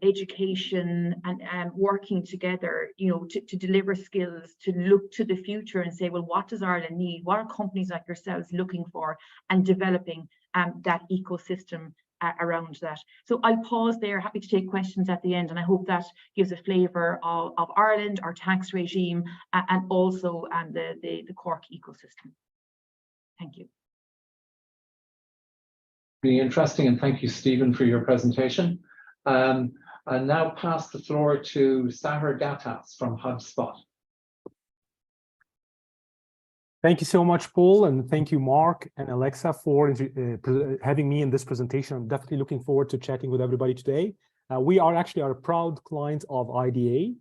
education, and working together, to deliver skills, to look to the future and say, well, what does Ireland need? What are companies like yourselves looking for? And developing that ecosystem around that. So I'll pause there, happy to take questions at the end. And I hope that gives a flavour of Ireland, our tax regime, and also the Cork ecosystem. Thank you. Really interesting, and thank you, Stephen, for your presentation. I now pass the floor to Sahar Gattas from HubSpot. Thank you so much, Paul, and thank you, Mark and Alexa, for having me in this presentation. I'm definitely looking forward to chatting with everybody today. We are actually a proud client of IDA.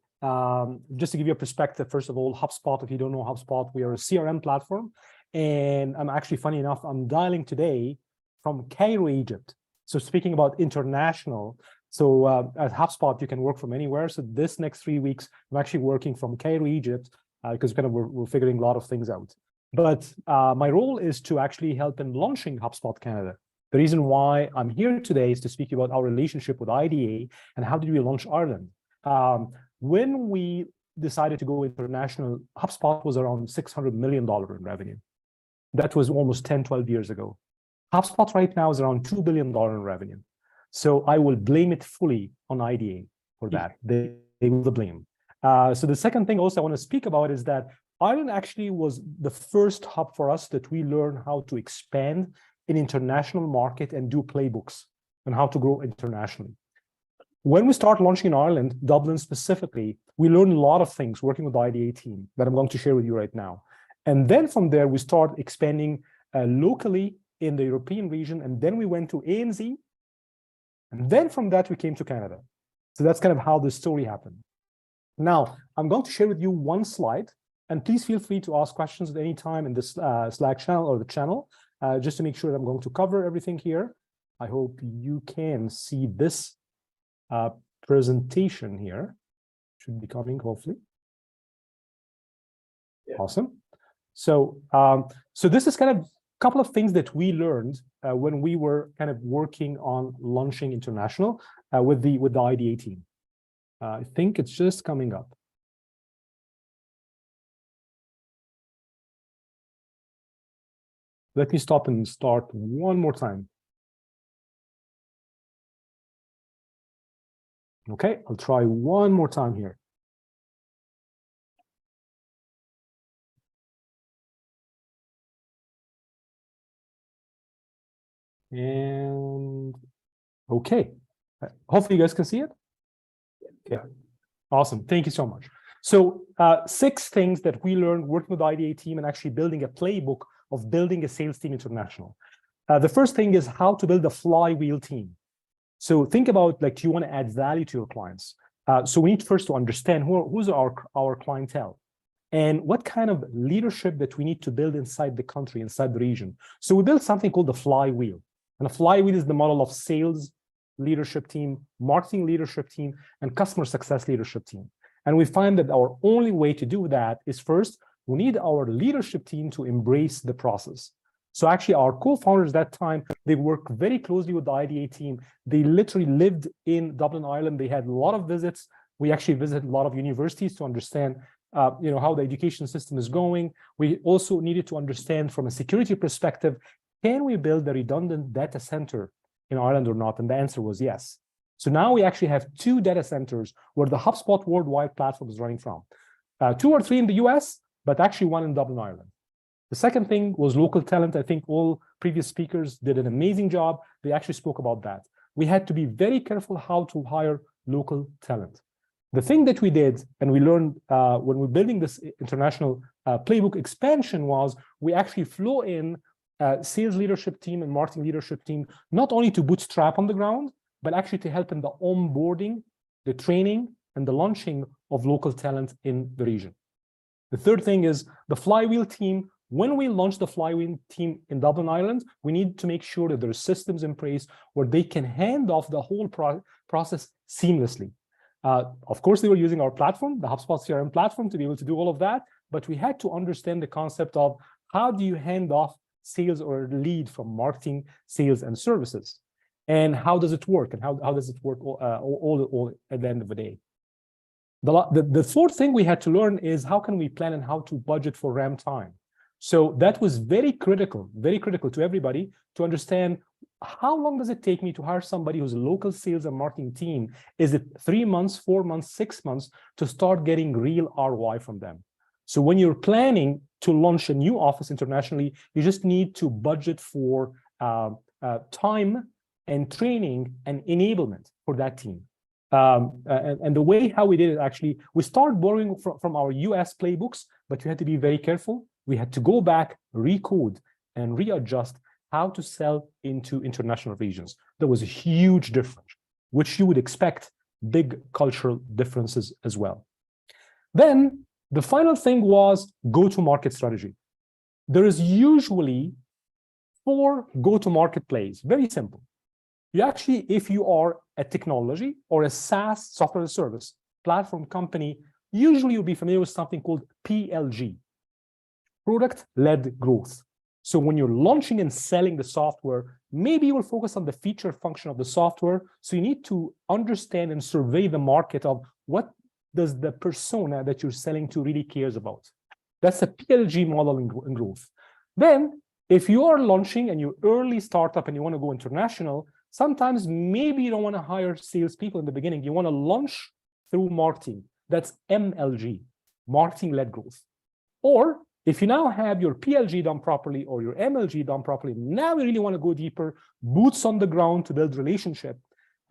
Just to give you a perspective, first of all, HubSpot, if you don't know HubSpot, we are a CRM platform. And I'm actually, funny enough, I'm dialing today from Cairo, Egypt. So speaking about international, so at HubSpot, you can work from anywhere. So this next 3 weeks, I'm actually working from Cairo, Egypt, because we're figuring a lot of things out. But my role is to actually help in launching HubSpot Canada. The reason why I'm here today is to speak about our relationship with IDA and how did we launch Ireland. When we decided to go international, HubSpot was around $600 million in revenue. That was almost 10, 12 years ago. HubSpot right now is around $2 billion in revenue. So I will blame it fully on IDA for that. They will blame. So the second thing also I want to speak about is that Ireland actually was the first hub for us that we learned how to expand in international market and do playbooks on how to grow internationally. When we start launching in Ireland, Dublin specifically, we learned a lot of things working with the IDA team that I'm going to share with you right now. And then from there, we start expanding locally in the European region, and then we went to ANZ, and then from that we came to Canada. So that's kind of how the story happened. Now, I'm going to share with you one slide, and please feel free to ask questions at any time in this Slack channel or the channel, just to make sure that I'm going to cover everything here. I hope you can see this presentation here. Should be coming, hopefully. Yeah. Awesome. So, so this is kind of couple of things that we learned when we were kind of working on launching international with the IDA team. I think it's just coming up. Let me stop and start one more time. Okay, I'll try one more time here. And okay, hopefully you guys can see it. Yeah, awesome. Thank you so much. So 6 things that we learned working with the IDA team and actually building a playbook of building a sales team international. The first thing is how to build a flywheel team. So think about, like, do you want to add value to your clients? So we need first to understand who's our clientele and what kind of leadership that we need to build inside the country, inside the region. So we built something called the flywheel. And a flywheel is the model of sales, leadership team, marketing leadership team, and customer success leadership team. And we find that our only way to do that is first, we need our leadership team to embrace the process. So actually our co-founders at that time, they worked very closely with the IDA team. They literally lived in Dublin, Ireland. They had a lot of visits. We actually visited a lot of universities to understand how the education system is going. We also needed to understand from a security perspective, can we build a redundant data center in Ireland or not? And the answer was yes. So now we actually have 2 data centers where the HubSpot worldwide platform is running from. 2 or 3 in the US, but actually 1 in Dublin, Ireland. The second thing was local talent. I think all previous speakers did an amazing job. They actually spoke about that. We had to be very careful how to hire local talent. The thing that we did, and we learned when we're building this international playbook expansion, was we actually flew in sales leadership team and marketing leadership team, not only to bootstrap on the ground, but actually to help in the onboarding, the training, and the launching of local talent in the region. The third thing is the Flywheel team. When we launch the Flywheel team in Dublin, Ireland, we need to make sure that there are systems in place where they can hand off the whole process seamlessly. Of course, they were using our platform, the HubSpot CRM platform, to be able to do all of that, but we had to understand the concept of how do you hand off sales or lead from marketing, sales, and services, and how does it work, and how does it work all at the end of the day. The fourth thing we had to learn is how can we plan and how to budget for ramp time. So that was very critical to everybody to understand how long does it take me to hire somebody who's a local sales and marketing team? Is it 3 months, 4 months, 6 months to start getting real ROI from them? So when you're planning to launch a new office internationally, you just need to budget for time and training and enablement for that team. And the way how we did it, actually, we started borrowing from our US playbooks, but you had to be very careful. We had to go back, recode, and readjust how to sell into international regions. There was a huge difference, which you would expect big cultural differences as well. Then the final thing was go-to-market strategy. There is usually 4 go-to-market plays, very simple. You actually, if you are a technology or a SaaS, software as a service platform company, usually you'll be familiar with something called PLG, product-led growth. So when you're launching and selling the software, maybe you will focus on the feature function of the software. So you need to understand and survey the market of what does the persona that you're selling to really cares about. That's a PLG model in growth. Then if you are launching and you're early startup and you want to go international, sometimes maybe you don't want to hire salespeople in the beginning. You want to launch through marketing. That's MLG, marketing-led growth. Or if you now have your PLG done properly or your MLG done properly, now you really want to go deeper, boots on the ground to build relationship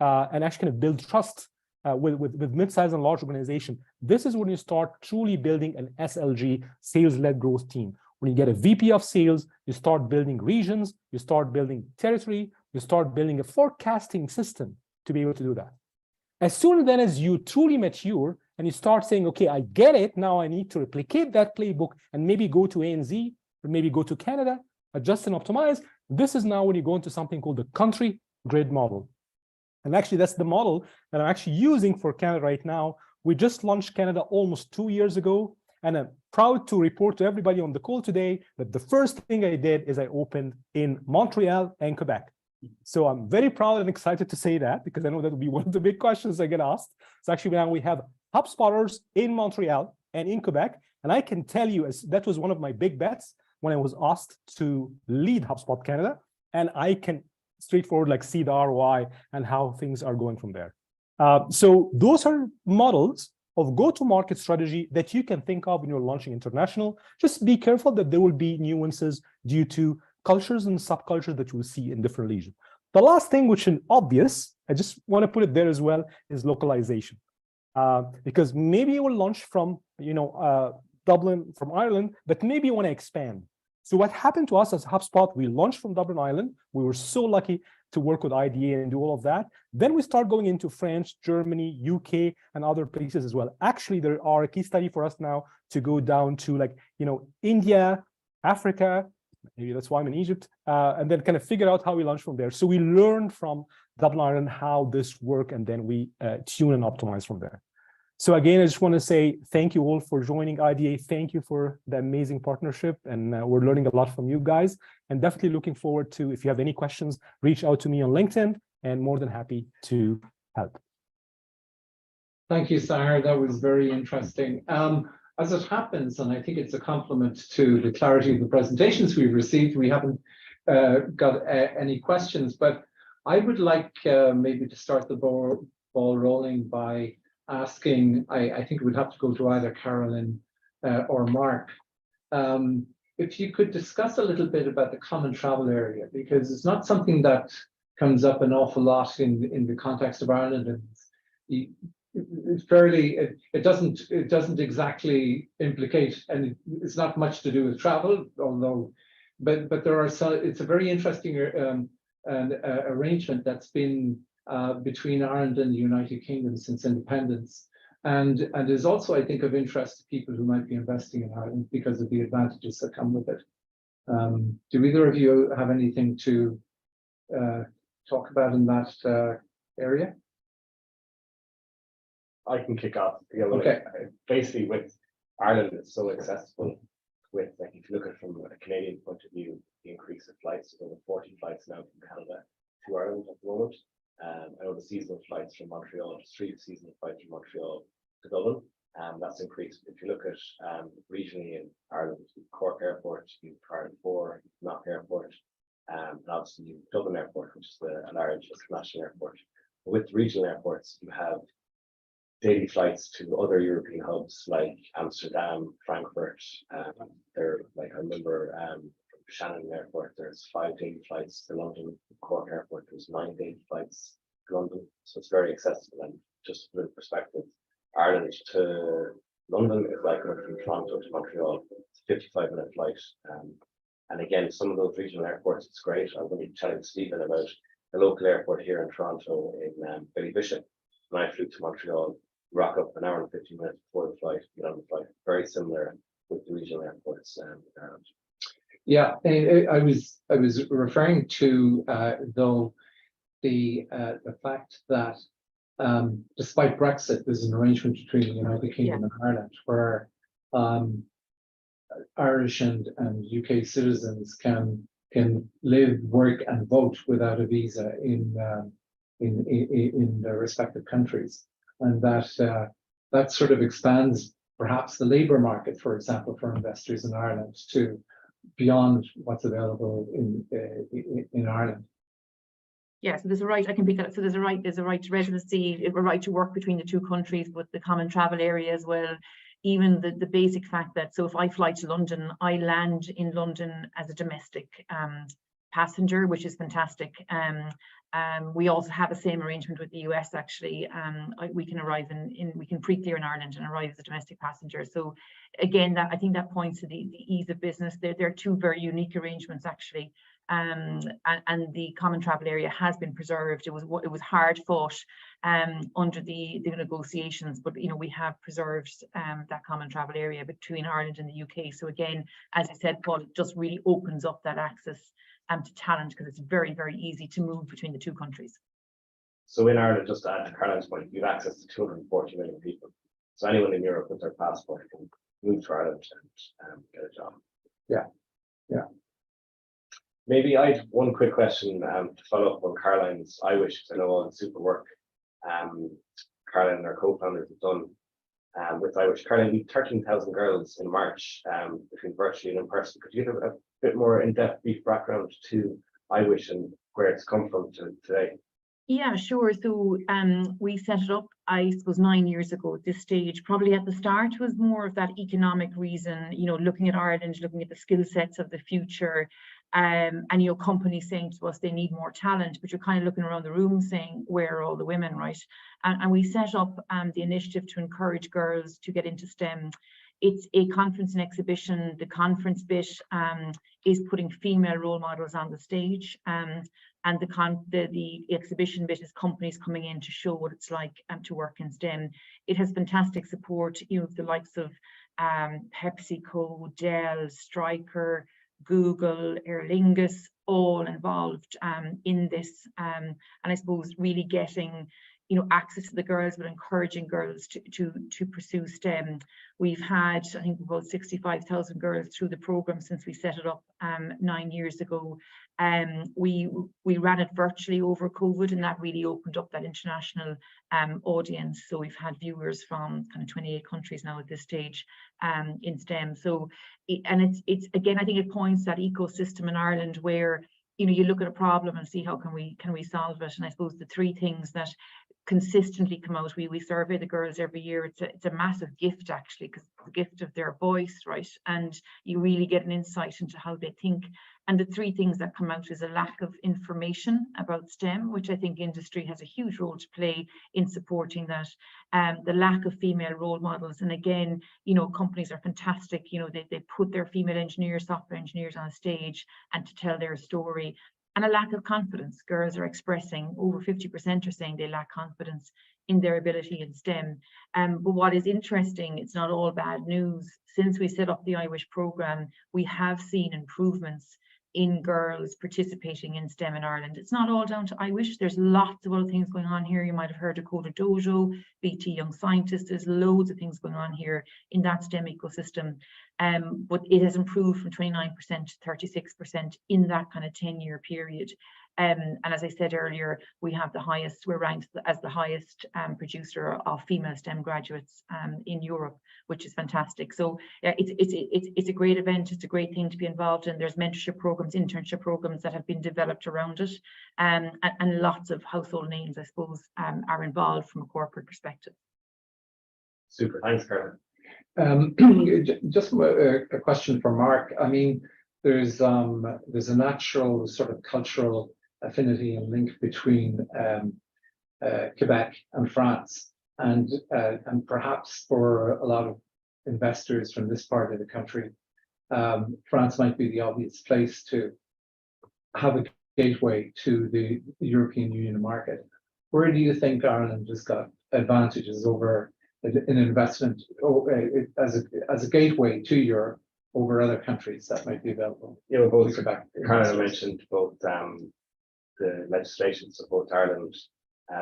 and actually kind of build trust with mid-sized and large organization. This is when you start truly building an SLG, sales-led growth team. When you get a VP of sales, you start building regions, you start building territory, you start building a forecasting system to be able to do that. As soon then as you truly mature and you start saying, okay, I get it, now I need to replicate that playbook and maybe go to ANZ or maybe go to Canada, adjust and optimize. This is now when you go into something called the country grid model. And actually that's the model that I'm actually using for Canada right now. We just launched Canada almost 2 years ago. And I'm proud to report to everybody on the call today that the first thing I did is I opened in Montreal and Quebec. So I'm very proud and excited to say that because I know that will be one of the big questions I get asked. So actually now we have HubSpotters in Montreal and in Quebec. And I can tell you that was one of my big bets when I was asked to lead HubSpot Canada. And I can straightforward see the ROI and how things are going from there. So those are models of go-to-market strategy that you can think of when you're launching international. Just be careful that there will be nuances due to cultures and subcultures that you will see in different regions. The last thing, which is obvious, I just want to put it there as well, is localization. Because maybe you will launch from Dublin, from Ireland, but maybe you want to expand. So what happened to us as HubSpot, we launched from Dublin, Ireland. We were so lucky to work with IDA and do all of that. Then we start going into France, Germany, UK, and other places as well. Actually, there are a case study for us now to go down to India, Africa, maybe that's why I'm in Egypt, and then kind of figure out how we launch from there. So we learn from Dublin, Ireland, how this work, and then we tune and optimize from there. So again, I just want to say thank you all for joining IDA. Thank you for the amazing partnership, and we're learning a lot from you guys, and definitely looking forward to, if you have any questions, reach out to me on LinkedIn, and more than happy to help. Thank you, Sahar. That was very interesting. As it happens, and I think it's a compliment to the clarity of the presentations we've received, we haven't got any questions, but I would like maybe to start the ball rolling by asking, I think it would have to go to either Carolyn or Mark. If you could discuss a little bit about the common travel area, because it's not something that comes up an awful lot in the context of Ireland, and it's fairly, it doesn't exactly implicate, and it's not much to do with travel, although, but there are some, it's a very interesting arrangement that's been between Ireland and the United Kingdom since independence, and is also, I think, of interest to people who might be investing in Ireland because of the advantages that come with it. Do either of you have anything to talk about in that area? I can kick off. Okay. Basically, with Ireland, it's so accessible. With, like, if you look at it from a Canadian point of view, the increase of flights, over 40 flights now from Canada to Ireland at the moment. I know the seasonal flights from Montreal, there's 3 seasonal flights from Montreal to Dublin, and that's increased. If you look at regionally in Ireland, Cork Airport, Cardiff, Knock Airport, and obviously Dublin Airport, which is a large international airport. With regional airports, you have daily flights to other European hubs like Amsterdam, Frankfurt. There, like I remember from Shannon Airport, there's 5 daily flights to London. Cork Airport, there's 9 daily flights to London. So it's very accessible. And just to put it in perspective, Ireland to London is like going from Toronto to Montreal. It's a 55-minute flight. And again, some of those regional airports, it's great. I'm going to be telling Stephen about the local airport here in Toronto in Bellybishop. When I flew to Montreal, rock up an hour and 15 minutes before the flight, get on the flight. Very similar with the regional airports in Ireland. Yeah, I was referring to though the fact that despite Brexit, there's an arrangement between the United Kingdom and Ireland where Irish and UK citizens can live, work, and vote without a visa in their respective countries, and that sort of expands perhaps the labour market, for example, for investors in Ireland to beyond what's available in Ireland. Yeah, so there's a right, I can pick that up. So there's a right to residency, a right to work between the 2 countries, but the common travel area as well. Even the basic fact that, so if I fly to London, I land in London as a domestic passenger, which is fantastic. We also have the same arrangement with the US actually. We can arrive we can pre-clear in Ireland and arrive as a domestic passenger. So again, I think that points to the ease of business. They're 2 very unique arrangements actually. And the common travel area has been preserved. It was hard fought under the negotiations, but we have preserved that common travel area between Ireland and the UK. So again, as I said, Paul, it just really opens up that access to talent because it's very, very easy to move between the 2 countries. So in Ireland, just to add to Caroline's point, you have access to 240 million people. So anyone in Europe with their passport can move to Ireland and get a job. Yeah, yeah. Maybe I had one quick question to follow up on Caroline's Irish, because I know all the super work Caroline and her co-founders have done with Irish. Caroline, we 13,000 girls in March between virtually and in person. Could you give a bit more in-depth brief background to Irish and where it's come from to today? Yeah, sure. So we set it up, I suppose, 9 years ago at this stage. Probably at the start was more of that economic reason, looking at Ireland, looking at the skill sets of the future. And companies saying to us they need more talent, but you're kind of looking around the room saying, where are all the women, right? And we set up the initiative to encourage girls to get into STEM. It's a conference and exhibition. The conference bit is putting female role models on the stage, and the exhibition bit is companies coming in to show what it's like to work in STEM. It has fantastic support, the likes of PepsiCo, Dell, Stryker, Google, Aer Lingus, all involved in this, and I suppose really getting access to the girls, but encouraging girls to pursue STEM. We've had, I think, about 65,000 girls through the program since we set it up 9 years ago. We ran it virtually over COVID, and that really opened up that international audience. So we've had viewers from kind of 28 countries now at this stage in STEM. So, it's again, I think it points that ecosystem in Ireland where you look at a problem and see how can we solve it. And I suppose the three things that consistently come out, we survey the girls every year. It's a massive gift, actually, because it's the gift of their voice, right? And you really get an insight into how they think. And the three things that come out is a lack of information about STEM, which I think industry has a huge role to play in supporting that. The lack of female role models. And again, companies are fantastic. They put their female engineers, software engineers on a stage and to tell their story. And a lack of confidence. Girls are expressing, over 50% are saying they lack confidence in their ability in STEM. But what is interesting, it's not all bad news. Since we set up the IWish program, we have seen improvements in girls participating in STEM in Ireland. It's not all down to IWish. There's lots of other things going on here. You might have heard of Dakota Dojo, BT Young Scientists. There's loads of things going on here in that STEM ecosystem. But it has improved from 29% to 36% in that kind of 10-year period. And as I said earlier, we're ranked as the highest producer of female STEM graduates in Europe, which is fantastic. So yeah, it's a great event. It's a great thing to be involved in. There's mentorship programs, internship programs that have been developed around it, and lots of household names, I suppose, are involved from a corporate perspective. Super, thanks, Carolyn. Just a question for Mark. I mean, there's a natural sort of cultural affinity and link between Quebec and France, and perhaps for a lot of investors from this part of the country, France might be the obvious place to have a gateway to the European Union market. Where do you think Ireland has got advantages over an investment as a gateway to Europe over other countries that might be available? Both Carolyn mentioned both the legislation support Ireland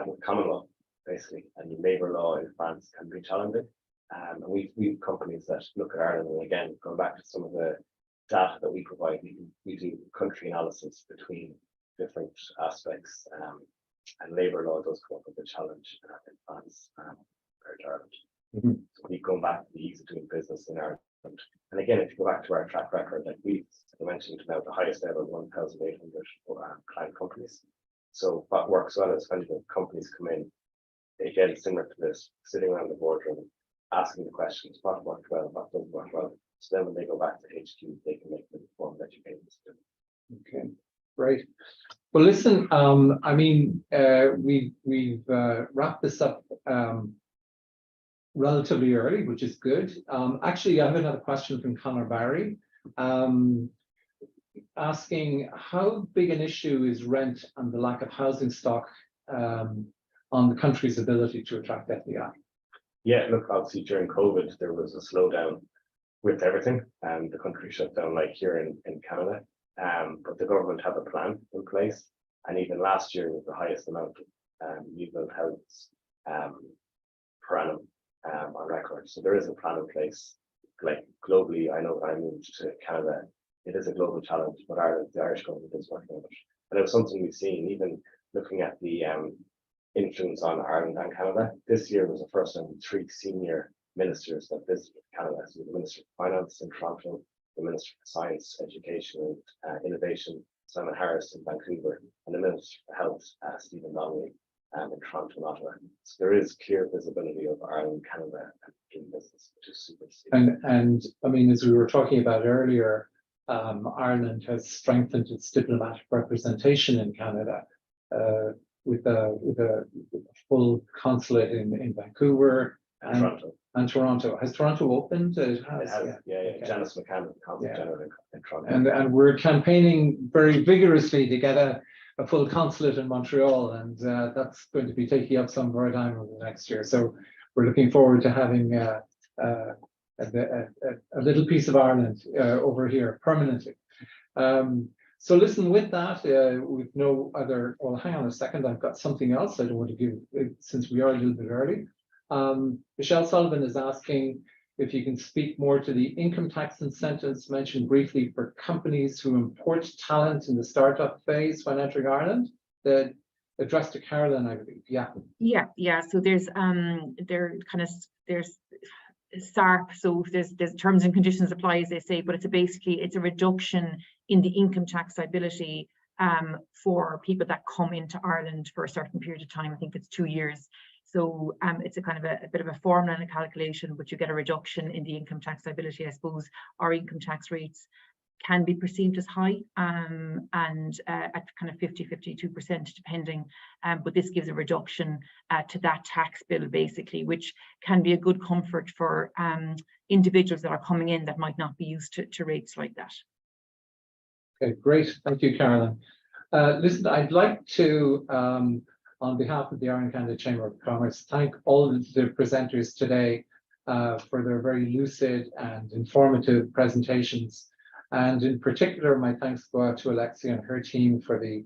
with common law, basically, and labour law in France can be challenging. And we've companies that look at Ireland, and again, going back to some of the data that we provide, we do country analysis between different aspects, and labour law does come up with a challenge in France compared to Ireland. Mm-hmm. So we go back to the ease of doing business in Ireland. And again, if you go back to our track record, like we mentioned now, the highest ever 1,800 client companies. So what works well is when the companies come in, again, similar to this, sitting around the boardroom, asking the questions, what worked well, what doesn't work well. So then when they go back to HQ, they can make the informed educated decision. Okay, great. Well, listen, I mean, we've wrapped this up relatively early, which is good. Actually, I have another question from Conor Barry, asking how big an issue is rent and the lack of housing stock on the country's ability to attract FDI? Yeah, look, obviously during COVID, there was a slowdown with everything, and the country shut down like here in Canada. But the government have a plan in place, and even last year was the highest amount of new build houses per annum on record. So there is a plan in place. Like globally, I know when I moved to Canada, it is a global challenge, but Ireland, the Irish government is working on it. And it was something we've seen, even looking at the influence on Ireland and Canada. This year was the first time 3 senior ministers that visited Canada. So the Minister of Finance in Toronto, the Minister for Science, Education and Innovation, Simon Harris in Vancouver, and the Minister for Health, Stephen Donnelly, in Toronto and Ottawa. So there is clear visibility of Ireland, Canada, and in business, which is super. And I mean, as we were talking about earlier, Ireland has strengthened its diplomatic representation in Canada with a full consulate in Vancouver and Toronto. Has Toronto opened? It has. Yeah. Okay. Janice McCann, the Consul General in Toronto. And we're campaigning very vigorously to get a full consulate in Montreal, and that's going to be taking up some of our time over the next year. So we're looking forward to having a little piece of Ireland over here permanently. So listen, with that, with no other, well, hang on a second, I've got something else I don't want to give, since we are a little bit early. Michelle Sullivan is asking if you can speak more to the income tax incentives mentioned briefly for companies who import talent in the startup phase when entering Ireland. The address to Carolyn, I believe. Yeah. So there's there's SARP, so there's terms and conditions apply, as they say, but it's a reduction in the income tax liability for people that come into Ireland for a certain period of time. I think it's 2 years. So it's a kind of a bit of a formula and a calculation, but you get a reduction in the income tax liability. I suppose our income tax rates can be perceived as high and at kind of 50-52% depending, but this gives a reduction to that tax bill basically, which can be a good comfort for individuals that are coming in that might not be used to rates like that. Okay, great. Thank you, Carolyn. Listen, I'd like to, on behalf of the Ireland Canada Chamber of Commerce, thank all of the presenters today for their very lucid and informative presentations. And in particular, my thanks go out to Alexia and her team for the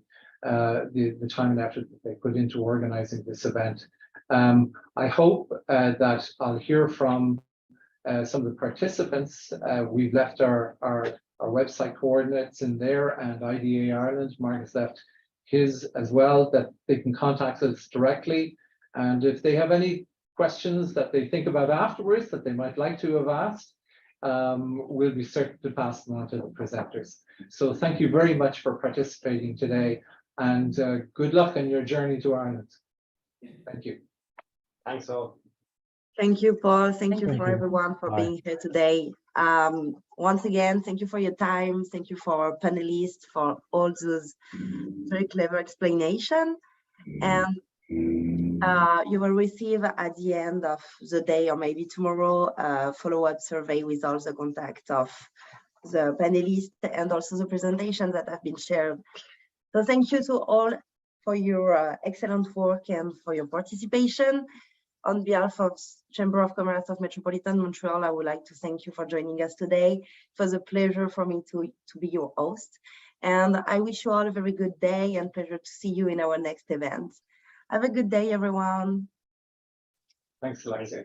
time and effort that they put into organizing this event. I hope that I'll hear from some of the participants. We've left our website coordinates in there, and IDA Ireland, Mark has left his as well, that they can contact us directly. And if they have any questions that they think about afterwards that they might like to have asked, we'll be certain to pass them on to the presenters. So thank you very much for participating today, and good luck on your journey to Ireland. Thank you. Thanks all. Thank you, Paul. Thank you Thank for you. everyone for Bye. being here today. Once again, thank you for your time. Thank you for our panelists for all those very clever explanation. And you will receive at the end of the day or maybe tomorrow a follow-up survey with all the contacts of the panelists and also the presentations that have been shared. So thank you to all for your excellent work and for your participation. On behalf of Chamber of Commerce of Metropolitan Montreal, I would like to thank you for joining us today. It was a pleasure for me to be your host. And I wish you all a very good day and pleasure to see you in our next event. Have a good day, everyone. Thanks, Alexia.